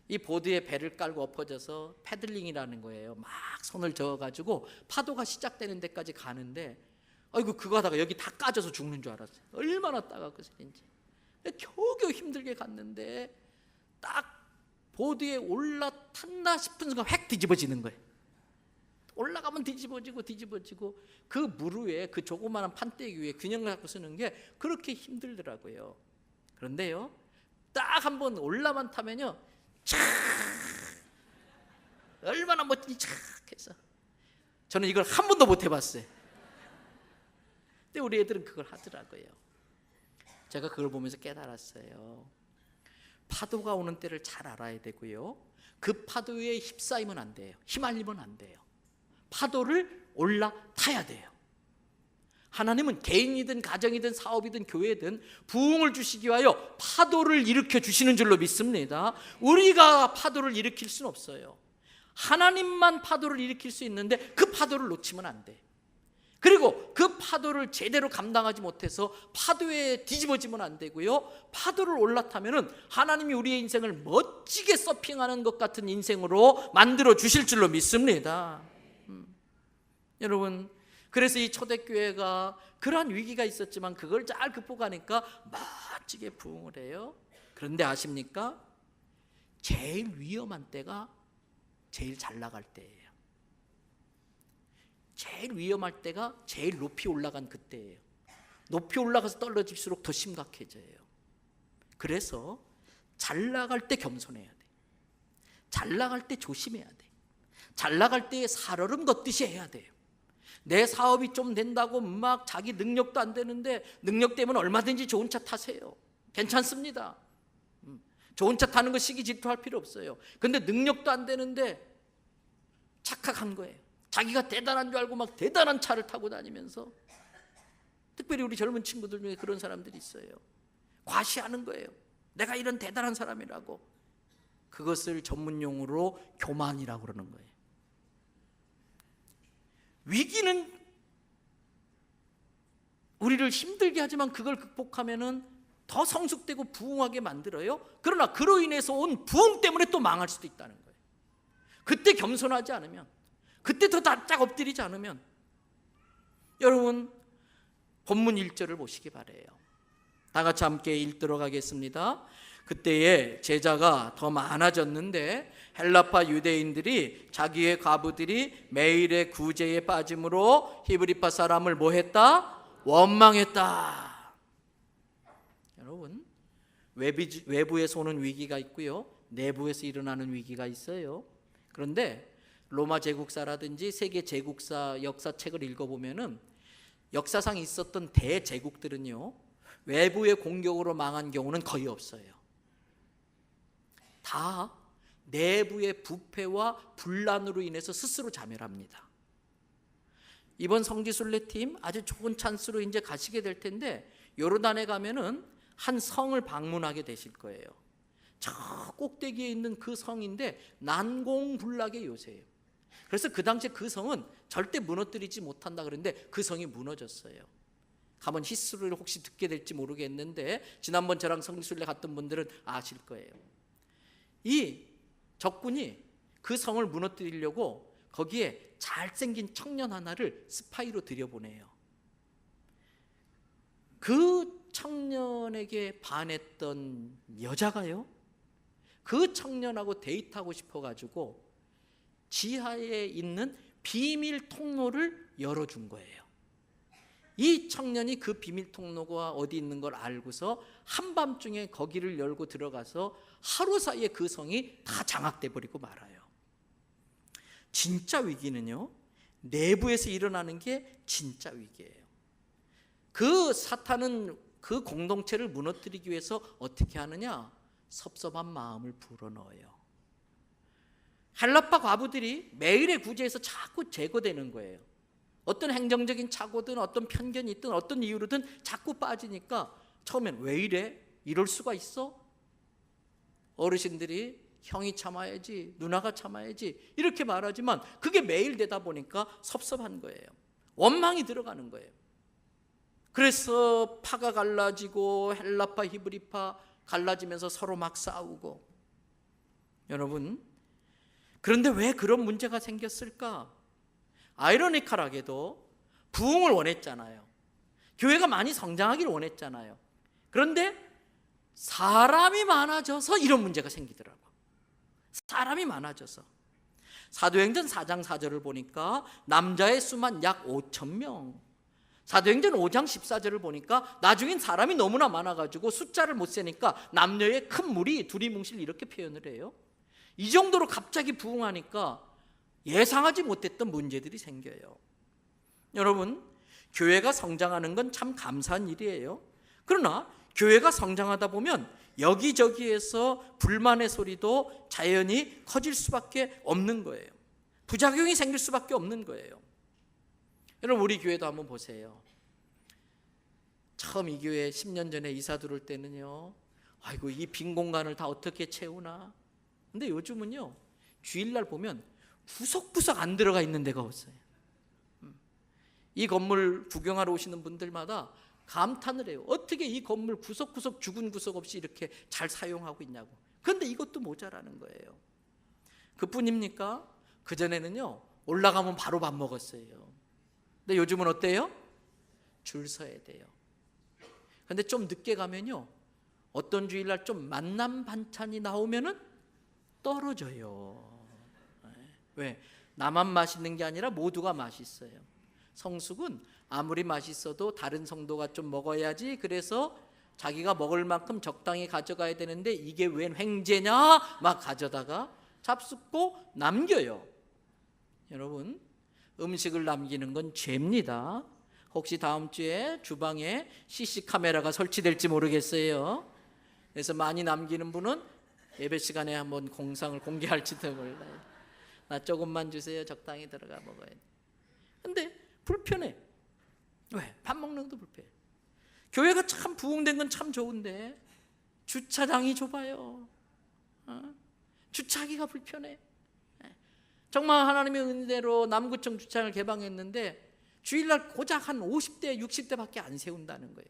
이 보드에 배를 깔고 엎어져서 패들링이라는 거예요. 막 손을 저어가지고 파도가 시작되는 데까지 가는데, 아이고, 그거 하다가 여기 다 까져서 죽는 줄 알았어요. 얼마나 따갑겠는지. 겨우겨우 힘들게 갔는데 딱 보드에 올라탔나 싶은 순간 획 뒤집어지는 거예요. 올라가면 뒤집어지고 그 물 위에, 그 조그마한 판때기 위에 균형을 잡고 쓰는 게 그렇게 힘들더라고요. 그런데요, 딱 한번 올라만 타면요, 촥, 얼마나 멋진지 촥 해서, 저는 이걸 한 번도 못 해봤어요. 근데 우리 애들은 그걸 하더라고요. 제가 그걸 보면서 깨달았어요. 파도가 오는 때를 잘 알아야 되고요, 그 파도에 휩싸이면 안 돼요. 휘말리면 안 돼요. 파도를 올라타야 돼요. 하나님은 개인이든 가정이든 사업이든 교회든 부흥을 주시기 위하여 파도를 일으켜 주시는 줄로 믿습니다. 우리가 파도를 일으킬 수는 없어요. 하나님만 파도를 일으킬 수 있는데 그 파도를 놓치면 안 돼. 그리고 그 파도를 제대로 감당하지 못해서 파도에 뒤집어지면 안 되고요, 파도를 올라타면은 하나님이 우리의 인생을 멋지게 서핑하는 것 같은 인생으로 만들어 주실 줄로 믿습니다. 여러분, 그래서 이 초대교회가 그러한 위기가 있었지만 그걸 잘 극복하니까 멋지게 부흥을 해요. 그런데 아십니까? 제일 위험한 때가 제일 잘 나갈 때예요. 제일 위험할 때가 제일 높이 올라간 그때예요. 높이 올라가서 떨어질수록 더 심각해져요. 그래서 잘 나갈 때 겸손해야 돼. 잘 나갈 때 조심해야 돼. 잘 나갈 때 살얼음 걷듯이 해야 돼요. 내 사업이 좀 된다고 막 자기 능력도 안 되는데, 능력 되면 얼마든지 좋은 차 타세요. 괜찮습니다. 좋은 차 타는 거 시기 질투할 필요 없어요. 근데 능력도 안 되는데 착각한 거예요. 자기가 대단한 줄 알고 막 대단한 차를 타고 다니면서, 특별히 우리 젊은 친구들 중에 그런 사람들이 있어요. 과시하는 거예요. 내가 이런 대단한 사람이라고. 그것을 전문용어로 교만이라고 그러는 거예요. 위기는 우리를 힘들게 하지만 그걸 극복하면은 더 성숙되고 부흥하게 만들어요. 그러나 그로 인해서 온 부흥 때문에 또 망할 수도 있다는 거예요. 그때 겸손하지 않으면, 그때 더 바짝 엎드리지 않으면, 여러분, 본문 1절을 보시기 바래요. 다 같이 함께 읽도록 하겠습니다. 그때에 제자가 더 많아졌는데 헬라파 유대인들이 자기의 과부들이 매일의 구제에 빠짐으로 히브리파 사람을 뭐 했다? 원망했다. 여러분, 외부에서 오는 위기가 있고요, 내부에서 일어나는 위기가 있어요. 그런데 로마 제국사라든지 세계 제국사 역사책을 읽어보면은 역사상 있었던 대제국들은요, 외부의 공격으로 망한 경우는 거의 없어요. 다 내부의 부패와 분란으로 인해서 스스로 자멸합니다. 이번 성지순례팀 아주 좋은 찬스로 이제 가시게 될 텐데, 요르단에 가면은 한 성을 방문하게 되실 거예요. 저 꼭대기에 있는 그 성인데 난공불락의 요새예요. 그래서 그 당시에 그 성은 절대 무너뜨리지 못한다 그랬는데 그 성이 무너졌어요. 가면 히스토리를 혹시 듣게 될지 모르겠는데, 지난번 저랑 성지순례 갔던 분들은 아실 거예요. 이 적군이 그 성을 무너뜨리려고 거기에 잘생긴 청년 하나를 스파이로 들여보내요. 그 청년에게 반했던 여자가요, 그 청년하고 데이트하고 싶어가지고 지하에 있는 비밀 통로를 열어준 거예요. 이 청년이 그 비밀 통로가 어디 있는 걸 알고서 한밤중에 거기를 열고 들어가서 하루 사이에 그 성이 다 장악돼 버리고 말아요. 진짜 위기는요, 내부에서 일어나는 게 진짜 위기예요. 그 사탄은 그 공동체를 무너뜨리기 위해서 어떻게 하느냐? 섭섭한 마음을 불어넣어요. 헬라파 과부들이 매일의 구제에서 자꾸 제거되는 거예요. 어떤 행정적인 착오든 어떤 편견이 있든 어떤 이유로든 자꾸 빠지니까 처음엔 왜 이래? 이럴 수가 있어? 어르신들이 형이 참아야지, 누나가 참아야지 이렇게 말하지만 그게 매일 되다 보니까 섭섭한 거예요. 원망이 들어가는 거예요. 그래서 파가 갈라지고 헬라파 히브리파 갈라지면서 서로 막 싸우고. 여러분, 그런데 왜 그런 문제가 생겼을까? 아이러니컬하게도 부흥을 원했잖아요. 교회가 많이 성장하기를 원했잖아요. 그런데 사람이 많아져서 이런 문제가 생기더라고요. 사람이 많아져서. 사도행전 4장 4절을 보니까 남자의 수만 약 5,000명. 사도행전 5장 14절을 보니까 나중엔 사람이 너무나 많아가지고 숫자를 못 세니까 남녀의 큰 무리 두리뭉실 이렇게 표현을 해요. 이 정도로 갑자기 부흥하니까 예상하지 못했던 문제들이 생겨요. 여러분, 교회가 성장하는 건 참 감사한 일이에요. 그러나 교회가 성장하다 보면 여기저기에서 불만의 소리도 자연히 커질 수밖에 없는 거예요. 부작용이 생길 수밖에 없는 거예요. 여러분, 우리 교회도 한번 보세요. 처음 이 교회 10년 전에 이사 들어올 때는요, 아이고 이 빈 공간을 다 어떻게 채우나. 근데 요즘은요, 주일날 보면 구석구석 안 들어가 있는 데가 없어요. 이 건물 구경하러 오시는 분들마다 감탄을 해요. 어떻게 이 건물 구석구석 죽은 구석 없이 이렇게 잘 사용하고 있냐고. 그런데 이것도 모자라는 거예요. 그뿐입니까? 그전에는요, 올라가면 바로 밥 먹었어요. 근데 요즘은 어때요? 줄 서야 돼요. 근데 좀 늦게 가면요, 어떤 주일날 좀 만남 반찬이 나오면은 떨어져요. 왜? 나만 맛있는 게 아니라 모두가 맛있어요. 성숙은 아무리 맛있어도 다른 성도가 좀 먹어야지, 그래서 자기가 먹을 만큼 적당히 가져가야 되는데 이게 웬 횡재냐 막 가져다가 잡숫고 남겨요. 여러분, 음식을 남기는 건 죄입니다. 혹시 다음 주에 주방에 CC 카메라가 설치될지 모르겠어요. 그래서 많이 남기는 분은 예배 시간에 한번 공상을 공개할지도 몰라요. 나 조금만 주세요. 적당히 들어가 먹어야 돼. 근데 불편해. 왜? 밥 먹는 것도 불편해. 교회가 참 부흥된 건 참 좋은데 주차장이 좁아요. 주차하기가 불편해. 정말 하나님의 은혜로 남구청 주차장을 개방했는데 주일날 고작 한 50대 60대밖에 안 세운다는 거예요.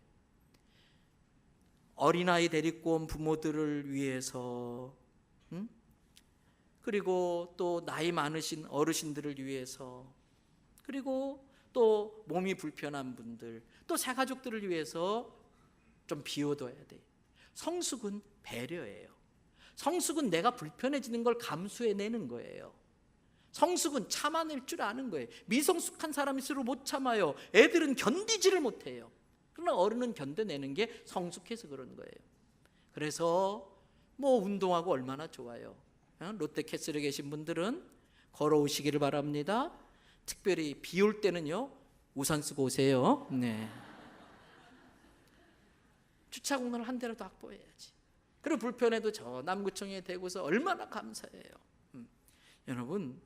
어린아이 데리고 온 부모들을 위해서, 그리고 또 나이 많으신 어르신들을 위해서, 그리고 또 몸이 불편한 분들, 또 새가족들을 위해서 좀 비워둬야 돼요. 성숙은 배려예요. 성숙은 내가 불편해지는 걸 감수해내는 거예요. 성숙은 참아낼 줄 아는 거예요. 미성숙한 사람일수록 못 참아요. 애들은 견디지를 못해요. 그러나 어른은 견뎌내는 게 성숙해서 그런 거예요. 그래서 운동하고 얼마나 좋아요. 롯데캐슬에 계신 분들은 걸어오시기를 바랍니다. 특별히 비 올 때는요, 우산 쓰고 오세요. 네. 주차 공간을 한 대라도 확보해야지. 그리고 불편해도 저 남구청에 대고서 얼마나 감사해요. 여러분,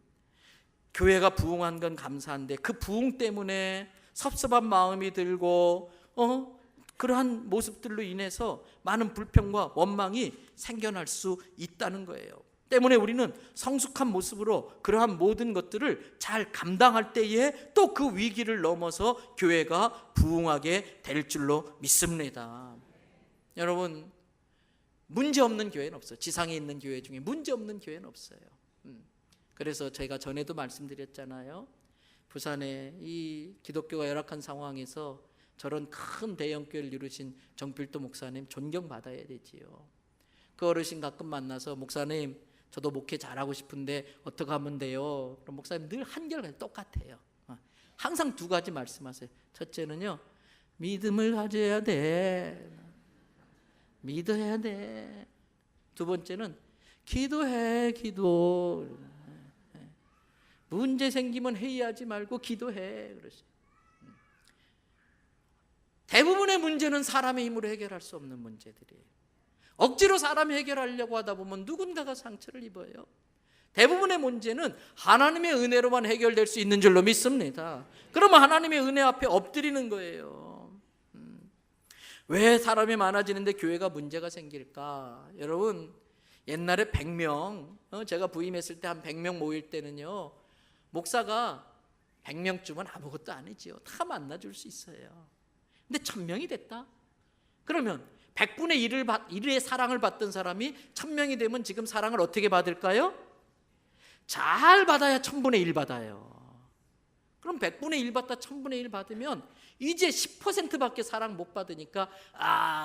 교회가 부흥한 건 감사한데 그 부흥 때문에 섭섭한 마음이 들고 그러한 모습들로 인해서 많은 불평과 원망이 생겨날 수 있다는 거예요. 때문에 우리는 성숙한 모습으로 그러한 모든 것들을 잘 감당할 때에 또 그 위기를 넘어서 교회가 부흥하게 될 줄로 믿습니다. 여러분, 문제 없는 교회는 없어요. 지상에 있는 교회 중에 문제 없는 교회는 없어요. 그래서 제가 전에도 말씀드렸잖아요. 부산에 이 기독교가 열악한 상황에서 저런 큰 대형교회를 이루신 정필도 목사님 존경받아야 되지요. 그 어르신 가끔 만나서 목사님, 저도 목회 잘하고 싶은데 어떻게 하면 돼요? 그럼 목사님 늘 한결같이 똑같아요. 항상 두 가지 말씀하세요. 첫째는요, 믿음을 가져야 돼. 믿어야 돼. 두 번째는 기도해. 기도. 문제 생기면 회의하지 말고 기도해. 그러세요. 대부분의 문제는 사람의 힘으로 해결할 수 없는 문제들이에요. 억지로 사람이 해결하려고 하다 보면 누군가가 상처를 입어요. 대부분의 문제는 하나님의 은혜로만 해결될 수 있는 줄로 믿습니다. 그러면 하나님의 은혜 앞에 엎드리는 거예요. 왜 사람이 많아지는데 교회가 문제가 생길까? 여러분, 옛날에 100명, 제가 부임했을 때 한 100명 모일 때는요, 목사가 100명쯤은 아무것도 아니지요. 다 만나줄 수 있어요. 근데 1000명이 됐다? 그러면 100분의 1의 사랑을 받던 사람이 1000명이 되면 지금 사랑을 어떻게 받을까요? 잘 받아야 1000분의 1 받아요. 그럼 100분의 1 받다 1000분의 1 받으면 이제 10%밖에 사랑 못 받으니까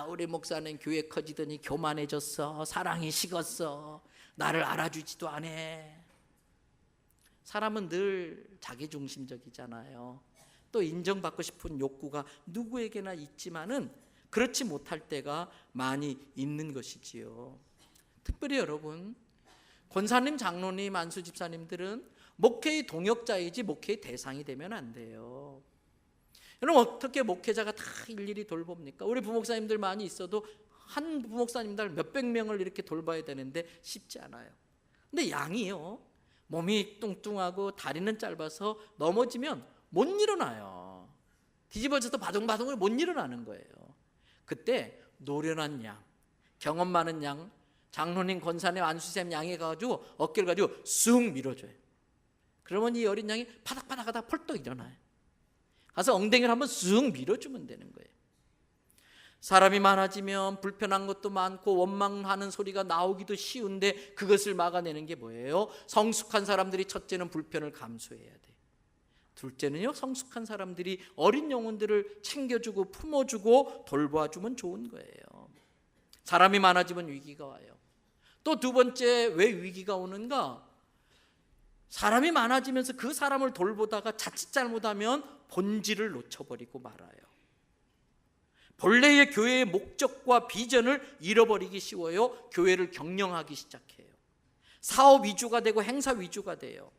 우리 목사는 교회 커지더니 교만해졌어. 사랑이 식었어. 나를 알아주지도 않아. 사람은 늘 자기중심적이잖아요. 또 인정받고 싶은 욕구가 누구에게나 있지만은 그렇지 못할 때가 많이 있는 것이지요. 특별히 여러분, 권사님, 장로님, 안수 집사님들은 목회의 동역자이지 목회의 대상이 되면 안 돼요. 여러분, 어떻게 목회자가 다 일일이 돌봅니까? 우리 부목사님들 많이 있어도 한 부목사님들 몇백 명을 이렇게 돌봐야 되는데 쉽지 않아요. 근데 양이요, 몸이 뚱뚱하고 다리는 짧아서 넘어지면 못 일어나요. 뒤집어져서 바둥바둥을 못 일어나는 거예요. 그때 노련한 양, 경험 많은 양, 장로님, 권사님, 안수쌤 양이 가지고 어깨를 가지고 쑥 밀어줘요. 그러면 이 어린 양이 파닥파닥 하다 펄떡 일어나요. 가서 엉덩이를 한번 쑥 밀어주면 되는 거예요. 사람이 많아지면 불편한 것도 많고 원망하는 소리가 나오기도 쉬운데 그것을 막아내는 게 뭐예요? 성숙한 사람들이 첫째는 불편을 감수해야 돼요. 둘째는요, 성숙한 사람들이 어린 영혼들을 챙겨주고 품어주고 돌봐주면 좋은 거예요. 사람이 많아지면 위기가 와요. 또 두 번째, 왜 위기가 오는가? 사람이 많아지면서 그 사람을 돌보다가 자칫 잘못하면 본질을 놓쳐버리고 말아요. 본래의 교회의 목적과 비전을 잃어버리기 쉬워요. 교회를 경영하기 시작해요. 사업 위주가 되고 행사 위주가 돼요.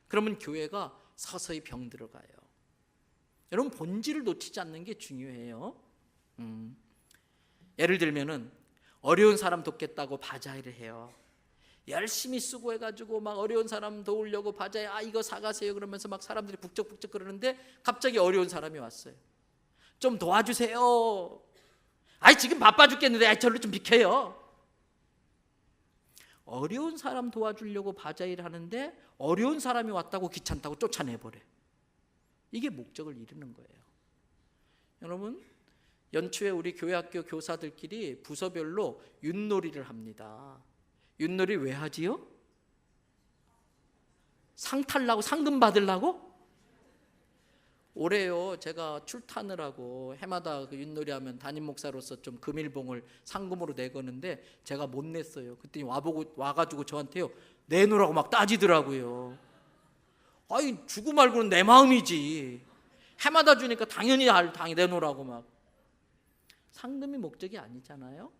그러면 교회가 서서히 병들어가요. 여러분, 본질을 놓치지 않는 게 중요해요. 예를 들면은 어려운 사람 돕겠다고 바자회를 해요. 열심히 수고해가지고 막 어려운 사람 도우려고 바자회 이거 사가세요 그러면서 막 사람들이 북적북적 그러는데 갑자기 어려운 사람이 왔어요. 좀 도와주세요. 지금 바빠 죽겠는데 저를 좀 비켜요. 어려운 사람 도와주려고 바자회를 하는데 어려운 사람이 왔다고 귀찮다고 쫓아내버려요. 이게 목적을 이루는 거예요. 여러분, 연초에 우리 교회학교 교사들끼리 부서별로 윷놀이를 합니다. 윷놀이 왜 하지요? 상 탈라고, 상금 받으려고? 올해요 제가 출탄을 하고 해마다 그 윷놀이하면 담임 목사로서 좀 금일봉을 상금으로 내거는데 제가 못 냈어요. 그랬더니 와가지고 저한테요 내놓으라고 막 따지더라고요. 아이 주고 말고는 내 마음이지. 해마다 주니까 당연히 내놓으라고 막. 상금이 목적이 아니잖아요.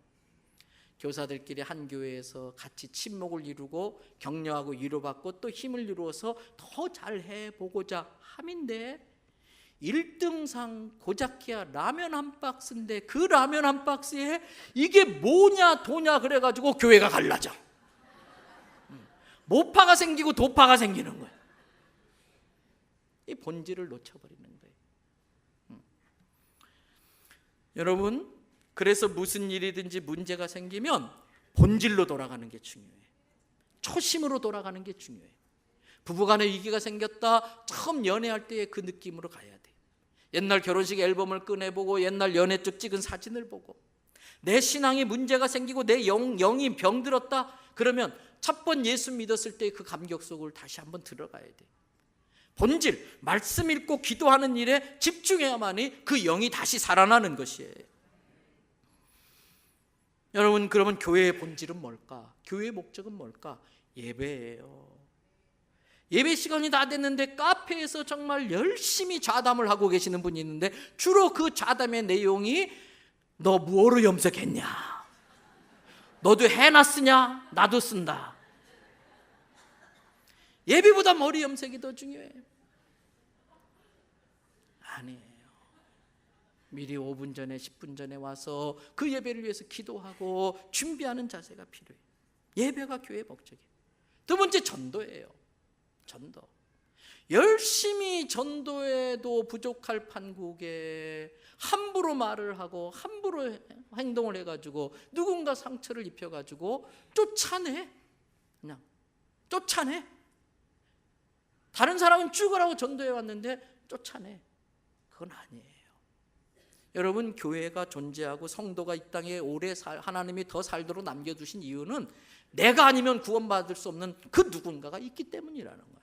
교사들끼리 한 교회에서 같이 친목을 이루고 격려하고 위로받고 또 힘을 이루어서 더 잘해보고자 함인데 1등상 고작해야 라면 한 박스인데 그 라면 한 박스에 이게 뭐냐 도냐 그래가지고 교회가 갈라져. 모파가 생기고 도파가 생기는 거예요. 이 본질을 놓쳐버리는 거예요. 여러분, 그래서 무슨 일이든지 문제가 생기면 본질로 돌아가는 게 중요해요. 초심으로 돌아가는 게 중요해요. 부부간에 위기가 생겼다, 처음 연애할 때의 그 느낌으로 가야 돼. 옛날 결혼식 앨범을 꺼내보고 옛날 연애 쪽 찍은 사진을 보고 내 신앙에 문제가 생기고 내 영이 병들었다 그러면 첫 번 예수 믿었을 때 그 감격 속을 다시 한번 들어가야 돼. 본질, 말씀 읽고 기도하는 일에 집중해야만이 그 영이 다시 살아나는 것이에요. 여러분, 그러면 교회의 본질은 뭘까? 교회의 목적은 뭘까? 예배예요. 예배 시간이 다 됐는데 카페에서 정말 열심히 좌담을 하고 계시는 분이 있는데 주로 그 좌담의 내용이 너 뭐로 염색했냐? 너도 해나 쓰냐? 나도 쓴다. 예배보다 머리 염색이 더 중요해요. 아니에요. 미리 5분 전에 10분 전에 와서 그 예배를 위해서 기도하고 준비하는 자세가 필요해요. 예배가 교회의 목적이에요. 두 번째 전도예요. 전도. 열심히 전도해도 부족할 판국에 함부로 말을 하고 함부로 행동을 해가지고 누군가 상처를 입혀가지고 쫓아내. 그냥 쫓아내. 다른 사람은 죽으라고 전도해 왔는데 쫓아내. 그건 아니에요. 여러분, 교회가 존재하고 성도가 이 땅에 오래 하나님이 더 살도록 남겨두신 이유는 내가 아니면 구원받을 수 없는 그 누군가가 있기 때문이라는 거예요.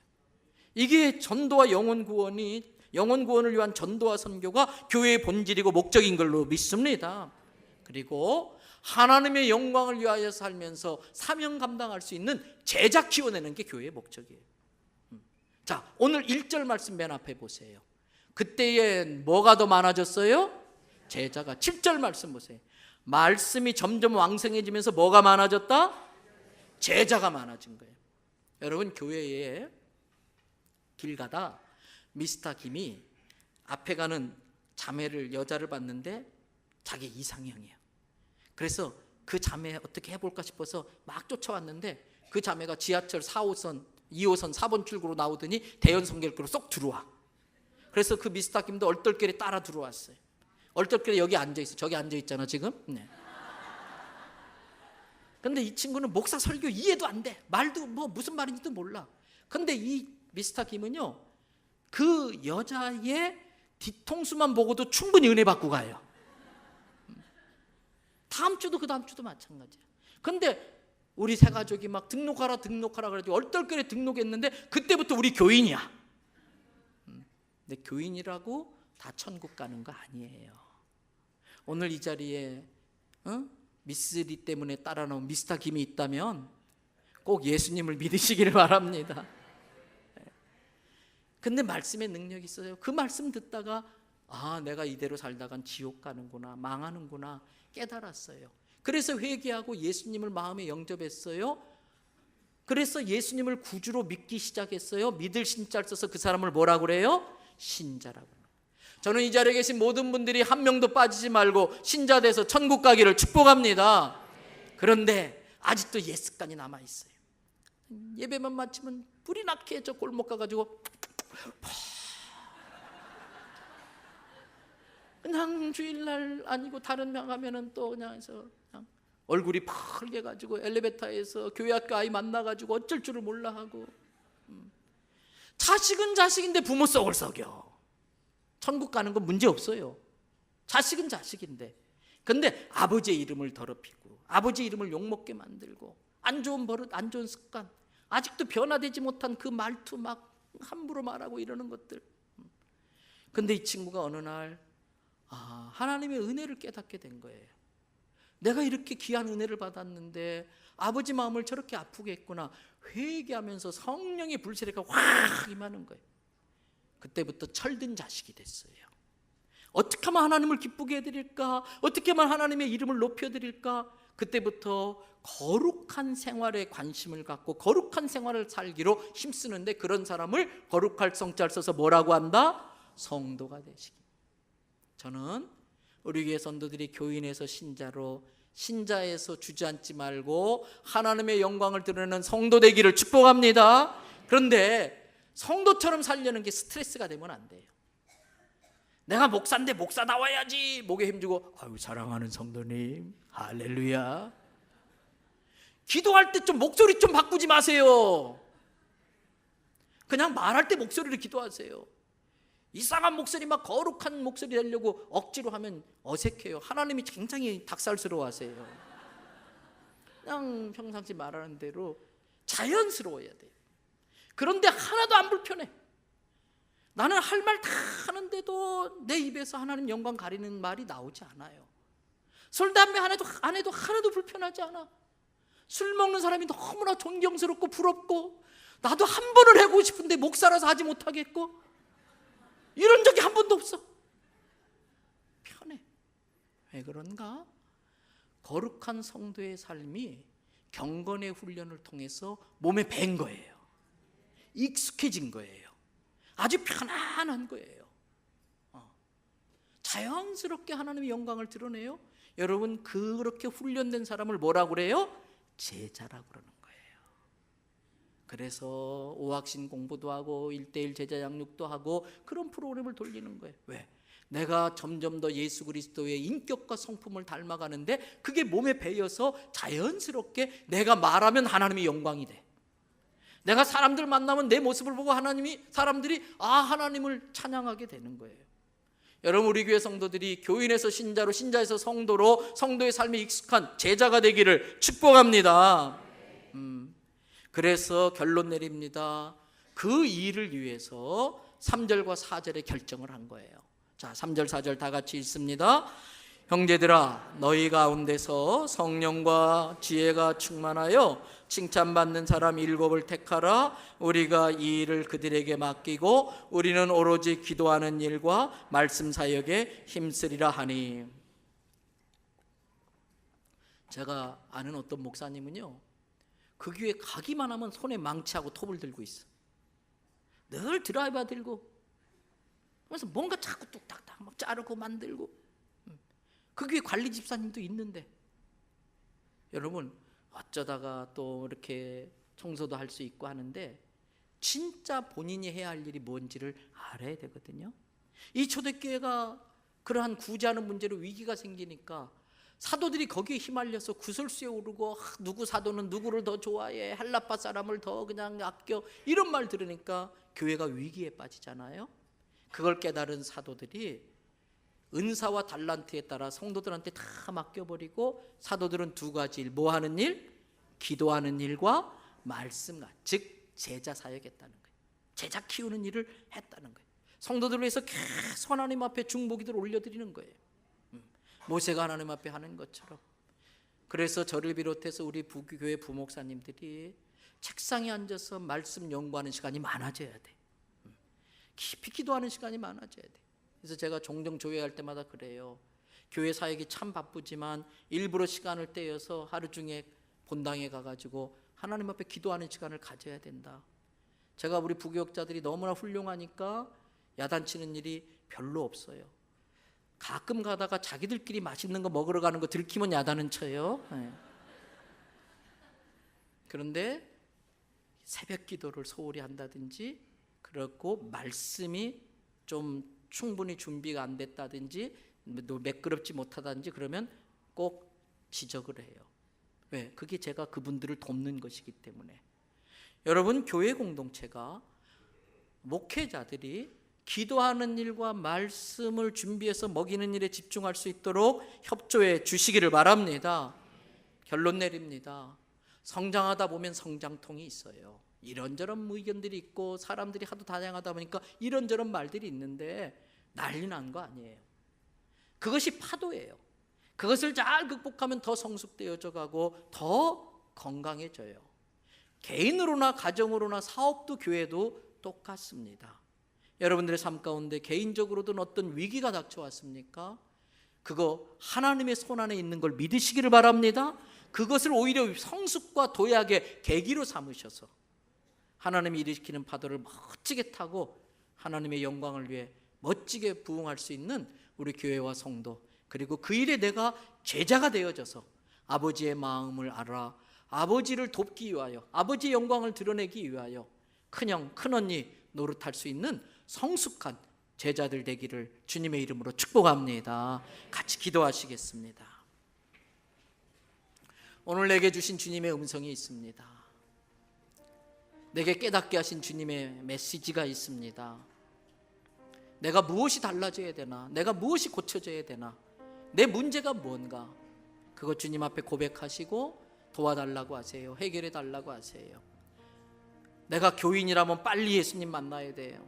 이게 전도와 영혼 구원을 위한 전도와 선교가 교회의 본질이고 목적인 걸로 믿습니다. 그리고 하나님의 영광을 위하여 살면서 사명 감당할 수 있는 제자 키워내는 게 교회의 목적이에요. 자, 오늘 1절 말씀 맨 앞에 보세요. 그때에 뭐가 더 많아졌어요? 제자가. 7절 말씀 보세요. 말씀이 점점 왕성해지면서 뭐가 많아졌다? 제자가 많아진 거예요. 여러분, 교회에 길 가다 미스터 김이 앞에 가는 여자를 봤는데 자기 이상형이에요. 그래서 그 자매 어떻게 해볼까 싶어서 막 쫓아왔는데 그 자매가 지하철 4호선 2호선 4번 출구로 나오더니 대연 성결교로 쏙 들어와. 그래서 그 미스터 김도 얼떨결에 따라 들어왔어요. 얼떨결에 여기 앉아있어. 저기 앉아있잖아 지금. 네. 근데 이 친구는 목사 설교 이해도 안 돼. 말도 무슨 말인지도 몰라. 근데 이 미스터 김은요, 그 여자의 뒤통수만 보고도 충분히 은혜 받고 가요. 다음 주도 그 다음 주도 마찬가지야. 근데 우리 세 가족이 막 등록하라 그래가지고 얼떨결에 등록했는데 그때부터 우리 교인이야. 근데 교인이라고 다 천국 가는 거 아니에요. 오늘 이 자리에 미스리 때문에 따라 나온 미스터 김이 있다면 꼭 예수님을 믿으시기를 바랍니다. 근데 말씀의 능력이 있어요. 그 말씀 듣다가 내가 이대로 살다간 지옥 가는구나, 망하는구나 깨달았어요. 그래서 회개하고 예수님을 마음에 영접했어요. 그래서 예수님을 구주로 믿기 시작했어요. 믿을 신자를 써서 그 사람을 뭐라고 그래요? 신자라고. 저는 이 자리에 계신 모든 분들이 한 명도 빠지지 말고 신자 돼서 천국 가기를 축복합니다. 그런데 아직도 옛습관이 남아있어요. 예배만 마치면 불이 나게 저 골목 가가지고 그냥 주일날 아니고 다른 명 하면은 또 그냥 해서 그냥 얼굴이 펄게 가지고 엘리베이터에서 교회 학교 아이 만나가지고 어쩔 줄을 몰라 하고 자식은 자식인데 부모 속을 썩여. 천국 가는 건 문제 없어요. 자식은 자식인데. 근데 아버지의 이름을 더럽히고 아버지의 이름을 욕먹게 만들고 안 좋은 버릇, 안 좋은 습관, 아직도 변화되지 못한 그 말투 막 함부로 말하고 이러는 것들. 근데 이 친구가 어느 날 하나님의 은혜를 깨닫게 된 거예요. 내가 이렇게 귀한 은혜를 받았는데 아버지 마음을 저렇게 아프게 했구나. 회개하면서 성령의 불세례가 확 임하는 거예요. 그때부터 철든 자식이 됐어요. 어떻게 하면 하나님을 기쁘게 해드릴까? 어떻게 하면 하나님의 이름을 높여드릴까? 그때부터 거룩한 생활에 관심을 갖고 거룩한 생활을 살기로 힘쓰는데, 그런 사람을 거룩할 성자를 써서 뭐라고 한다? 성도가 되시기. 저는 우리 교회 성도들이 교인에서 신자로, 신자에서 주저앉지 말고 하나님의 영광을 드러내는 성도 되기를 축복합니다. 그런데 성도처럼 살려는 게 스트레스가 되면 안 돼요. 내가 목사인데 목사 나와야지 목에 힘주고 아유 사랑하는 성도님 할렐루야. 기도할 때 좀 목소리 좀 바꾸지 마세요. 그냥 말할 때 목소리를 기도하세요. 이상한 목소리, 막 거룩한 목소리 하려고 억지로 하면 어색해요. 하나님이 굉장히 닭살스러워하세요. 그냥 평상시 말하는 대로 자연스러워야 돼요. 그런데 하나도 안 불편해. 나는 할 말 다 하는데도 내 입에서 하나님 영광 가리는 말이 나오지 않아요. 술, 담배 안 해도 하나도 불편하지 않아. 술 먹는 사람이 너무나 존경스럽고 부럽고, 나도 한 번을 해보고 싶은데 목사라서 하지 못하겠고, 이런 적이 한 번도 없어. 편해. 왜 그런가? 거룩한 성도의 삶이 경건의 훈련을 통해서 몸에 밴 거예요. 익숙해진 거예요. 아주 편안한 거예요. 자연스럽게 하나님의 영광을 드러내요. 여러분, 그렇게 훈련된 사람을 뭐라고 그래요? 제자라고 그러는 거예요. 그래서 오학신 공부도 하고 1:1 제자 양육도 하고 그런 프로그램을 돌리는 거예요. 왜? 내가 점점 더 예수 그리스도의 인격과 성품을 닮아가는데 그게 몸에 배여서 자연스럽게 내가 말하면 하나님의 영광이 돼. 내가 사람들 만나면 내 모습을 보고 사람들이 하나님을 찬양하게 되는 거예요. 여러분, 우리 교회 성도들이 교인에서 신자로, 신자에서 성도로, 성도의 삶에 익숙한 제자가 되기를 축복합니다. 그래서 결론 내립니다. 그 일을 위해서 3절과 4절에 결정을 한 거예요. 자, 3절 4절 다 같이 읽습니다. 형제들아, 너희 가운데서 성령과 지혜가 충만하여 칭찬받는 사람 7을 택하라. 우리가 이 일을 그들에게 맡기고 우리는 오로지 기도하는 일과 말씀 사역에 힘쓰리라 하니. 제가 아는 어떤 목사님은요, 그 교회 가기만 하면 손에 망치하고 톱을 들고 있어. 늘 드라이버 들고, 그래서 뭔가 자꾸 뚝딱딱 막 자르고 만들고. 그 교회 관리 집사님도 있는데, 여러분 어쩌다가 또 이렇게 청소도 할 수 있고 하는데 진짜 본인이 해야 할 일이 뭔지를 알아야 되거든요. 이 초대교회가 그러한 구제하는 문제로 위기가 생기니까 사도들이 거기에 휘말려서 구설수에 오르고, 누구 사도는 누구를 더 좋아해, 할라파 사람을 더 그냥 아껴, 이런 말 들으니까 교회가 위기에 빠지잖아요. 그걸 깨달은 사도들이 은사와 달란트에 따라 성도들한테 다 맡겨버리고, 사도들은 2가지 일, 뭐 하는 일? 기도하는 일과 말씀, 즉 제자 사역했다는 거예요. 제자 키우는 일을 했다는 거예요. 성도들을 위해서 계속 하나님 앞에 중보기도를 올려드리는 거예요. 모세가 하나님 앞에 하는 것처럼. 그래서 저를 비롯해서 우리 교회 부목사님들이 책상에 앉아서 말씀 연구하는 시간이 많아져야 돼. 깊이 기도하는 시간이 많아져야 돼. 그래서 제가 종종 조회할 때마다 그래요. 교회 사역이 참 바쁘지만 일부러 시간을 떼어서 하루 중에 본당에 가가지고 하나님 앞에 기도하는 시간을 가져야 된다. 제가 우리 부교육자들이 너무나 훌륭하니까 야단치는 일이 별로 없어요. 가끔 가다가 자기들끼리 맛있는 거 먹으러 가는 거 들키면 야단은 쳐요. 네. 그런데 새벽 기도를 소홀히 한다든지, 그렇고 말씀이 좀 충분히 준비가 안 됐다든지 매끄럽지 못하다든지 그러면 꼭 지적을 해요. 왜? 그게 제가 그분들을 돕는 것이기 때문에. 여러분, 교회 공동체가, 목회자들이 기도하는 일과 말씀을 준비해서 먹이는 일에 집중할 수 있도록 협조해 주시기를 바랍니다. 결론 내립니다. 성장하다 보면 성장통이 있어요. 이런저런 의견들이 있고 사람들이 하도 다양하다 보니까 이런저런 말들이 있는데, 난리 난 거 아니에요. 그것이 파도예요. 그것을 잘 극복하면 더 성숙되어져 가고 더 건강해져요. 개인으로나 가정으로나 사업도 교회도 똑같습니다. 여러분들의 삶 가운데 개인적으로든 어떤 위기가 닥쳐왔습니까? 그거 하나님의 손 안에 있는 걸 믿으시기를 바랍니다. 그것을 오히려 성숙과 도약의 계기로 삼으셔서 하나님이 일으키는 파도를 멋지게 타고 하나님의 영광을 위해 멋지게 부응할 수 있는 우리 교회와 성도, 그리고 그 일에 내가 제자가 되어져서 아버지의 마음을 알아 아버지를 돕기 위하여, 아버지의 영광을 드러내기 위하여 큰형 큰언니 노릇할 수 있는 성숙한 제자들 되기를 주님의 이름으로 축복합니다. 같이 기도하시겠습니다. 오늘 내게 주신 주님의 음성이 있습니다. 내게 깨닫게 하신 주님의 메시지가 있습니다. 내가 무엇이 달라져야 되나? 내가 무엇이 고쳐져야 되나? 내 문제가 뭔가? 그거 주님 앞에 고백하시고 도와달라고 하세요. 해결해 달라고 하세요. 내가 교인이라면 빨리 예수님 만나야 돼요.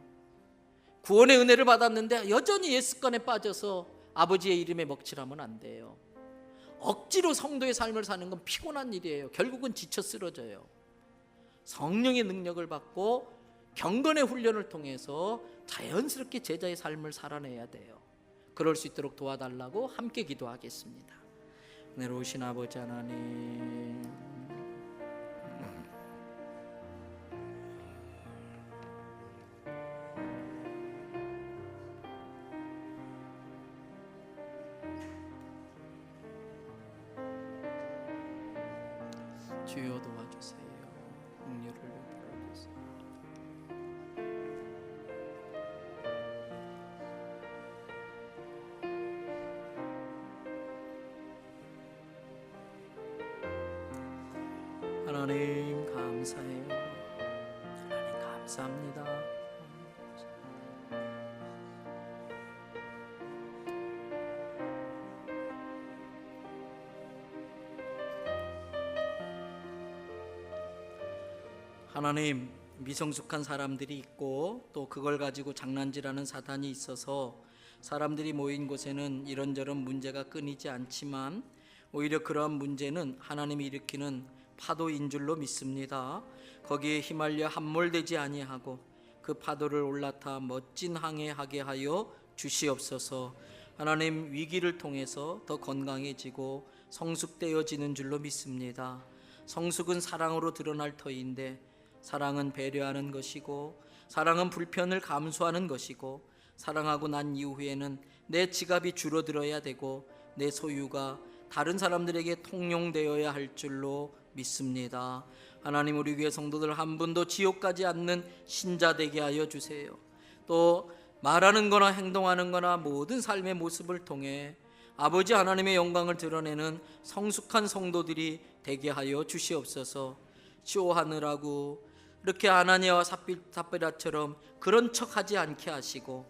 구원의 은혜를 받았는데 여전히 예습관에 빠져서 아버지의 이름에 먹칠하면 안 돼요. 억지로 성도의 삶을 사는 건 피곤한 일이에요. 결국은 지쳐 쓰러져요. 성령의 능력을 받고 경건의 훈련을 통해서 자연스럽게 제자의 삶을 살아내야 돼요. 그럴 수 있도록 도와달라고 함께 기도하겠습니다. 은혜로우신 아버지 하나님, 주여 도와주세요. 긍휼을 베풀어주세요. 하나님 감사해요. 하나님 감사합니다. 하나님, 미성숙한 사람들이 있고 또 그걸 가지고 장난질하는 사단이 있어서 사람들이 모인 곳에는 이런저런 문제가 끊이지 않지만 오히려 그러한 문제는 하나님이 일으키는 파도인 줄로 믿습니다. 거기에 휘말려 함몰되지 아니하고 그 파도를 올라타 멋진 항해하게 하여 주시옵소서. 하나님, 위기를 통해서 더 건강해지고 성숙되어지는 줄로 믿습니다. 성숙은 사랑으로 드러날 터인데 사랑은 배려하는 것이고 사랑은 불편을 감수하는 것이고 사랑하고 난 이후에는 내 지갑이 줄어들어야 되고 내 소유가 다른 사람들에게 통용되어야 할 줄로 믿습니다. 하나님, 우리 교회 성도들 한 분도 지옥 가지 않는 신자 되게 하여 주세요. 또 말하는 거나 행동하는 거나 모든 삶의 모습을 통해 아버지 하나님의 영광을 드러내는 성숙한 성도들이 되게 하여 주시옵소서. 쇼하느라고 이렇게 아나니아와 삽비라처럼 그런 척하지 않게 하시고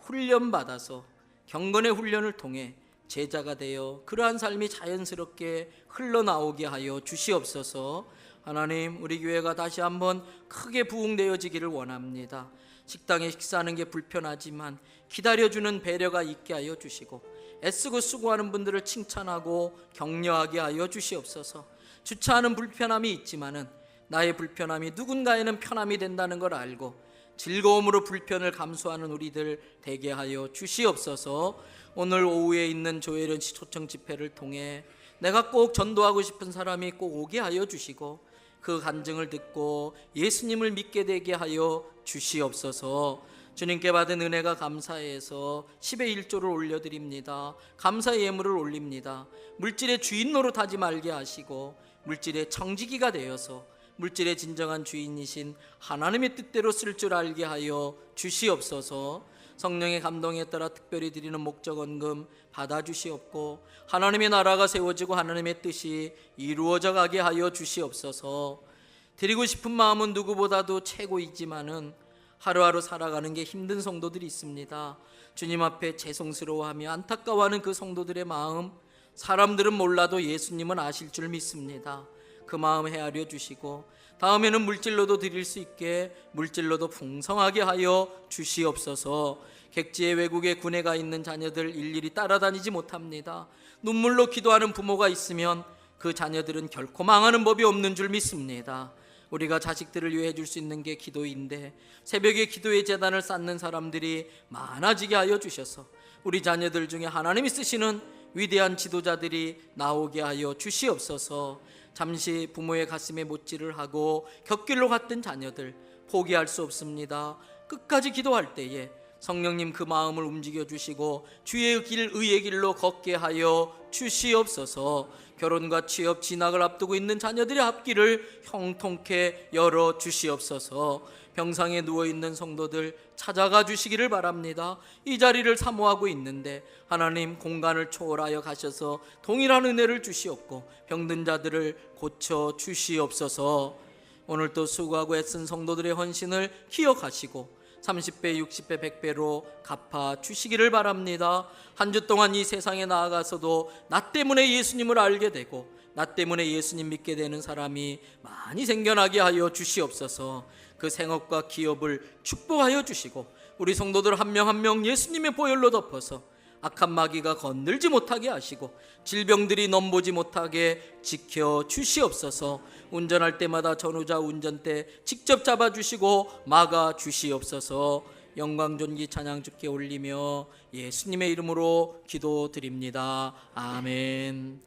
훈련받아서 경건의 훈련을 통해 제자가 되어 그러한 삶이 자연스럽게 흘러나오게 하여 주시옵소서. 하나님, 우리 교회가 다시 한번 크게 부흥되어지기를 원합니다. 식당에 식사하는 게 불편하지만 기다려주는 배려가 있게 하여 주시고 애쓰고 수고하는 분들을 칭찬하고 격려하게 하여 주시옵소서. 주차하는 불편함이 있지만은 나의 불편함이 누군가에는 편함이 된다는 걸 알고 즐거움으로 불편을 감수하는 우리들 되게 하여 주시옵소서. 오늘 오후에 있는 조혜련씨 초청 집회를 통해 내가 꼭 전도하고 싶은 사람이 꼭 오게 하여 주시고 그 간증을 듣고 예수님을 믿게 되게 하여 주시옵소서. 주님께 받은 은혜가 감사해서 10의 1조를 올려드립니다. 감사의 예물을 올립니다. 물질의 주인 노릇하지 말게 하시고 물질의 청지기가 되어서 물질의 진정한 주인이신 하나님의 뜻대로 쓸 줄 알게 하여 주시옵소서. 성령의 감동에 따라 특별히 드리는 목적 헌금 받아주시옵고 하나님의 나라가 세워지고 하나님의 뜻이 이루어져 가게 하여 주시옵소서. 드리고 싶은 마음은 누구보다도 최고이지만은 하루하루 살아가는 게 힘든 성도들이 있습니다. 주님 앞에 죄송스러워하며 안타까워하는 그 성도들의 마음, 사람들은 몰라도 예수님은 아실 줄 믿습니다. 그 마음 헤아려 주시고 다음에는 물질로도 드릴 수 있게 물질로도 풍성하게 하여 주시옵소서. 객지에 외국에 군에 가 있는 자녀들 일일이 따라다니지 못합니다. 눈물로 기도하는 부모가 있으면 그 자녀들은 결코 망하는 법이 없는 줄 믿습니다. 우리가 자식들을 위해 해줄 수 있는 게 기도인데 새벽에 기도의 제단을 쌓는 사람들이 많아지게 하여 주셔서 우리 자녀들 중에 하나님이 쓰시는 위대한 지도자들이 나오게 하여 주시옵소서. 잠시 부모의 가슴에 못질을 하고 곁길로 갔던 자녀들 포기할 수 없습니다. 끝까지 기도할 때에 성령님 그 마음을 움직여 주시고 주의 길 의의 길로 걷게 하여 주시옵소서. 결혼과 취업 진학을 앞두고 있는 자녀들의 앞길을 형통케 열어 주시옵소서. 병상에 누워있는 성도들 찾아가 주시기를 바랍니다. 이 자리를 사모하고 있는데 하나님 공간을 초월하여 가셔서 동일한 은혜를 주시옵고 병든 자들을 고쳐 주시옵소서. 오늘도 수고하고 애쓴 성도들의 헌신을 기억하시고 30배, 60배, 100배로 갚아 주시기를 바랍니다. 한 주 동안 이 세상에 나아가서도 나 때문에 예수님을 알게 되고 나 때문에 예수님 믿게 되는 사람이 많이 생겨나게 하여 주시옵소서. 그 생업과 기업을 축복하여 주시고 우리 성도들 한 명 한 명 예수님의 보혈로 덮어서 악한 마귀가 건들지 못하게 하시고 질병들이 넘보지 못하게 지켜 주시옵소서. 운전할 때마다 전후좌 운전대 직접 잡아주시고 막아 주시옵소서. 영광 존귀 찬양 주께 올리며 예수님의 이름으로 기도드립니다. 아멘.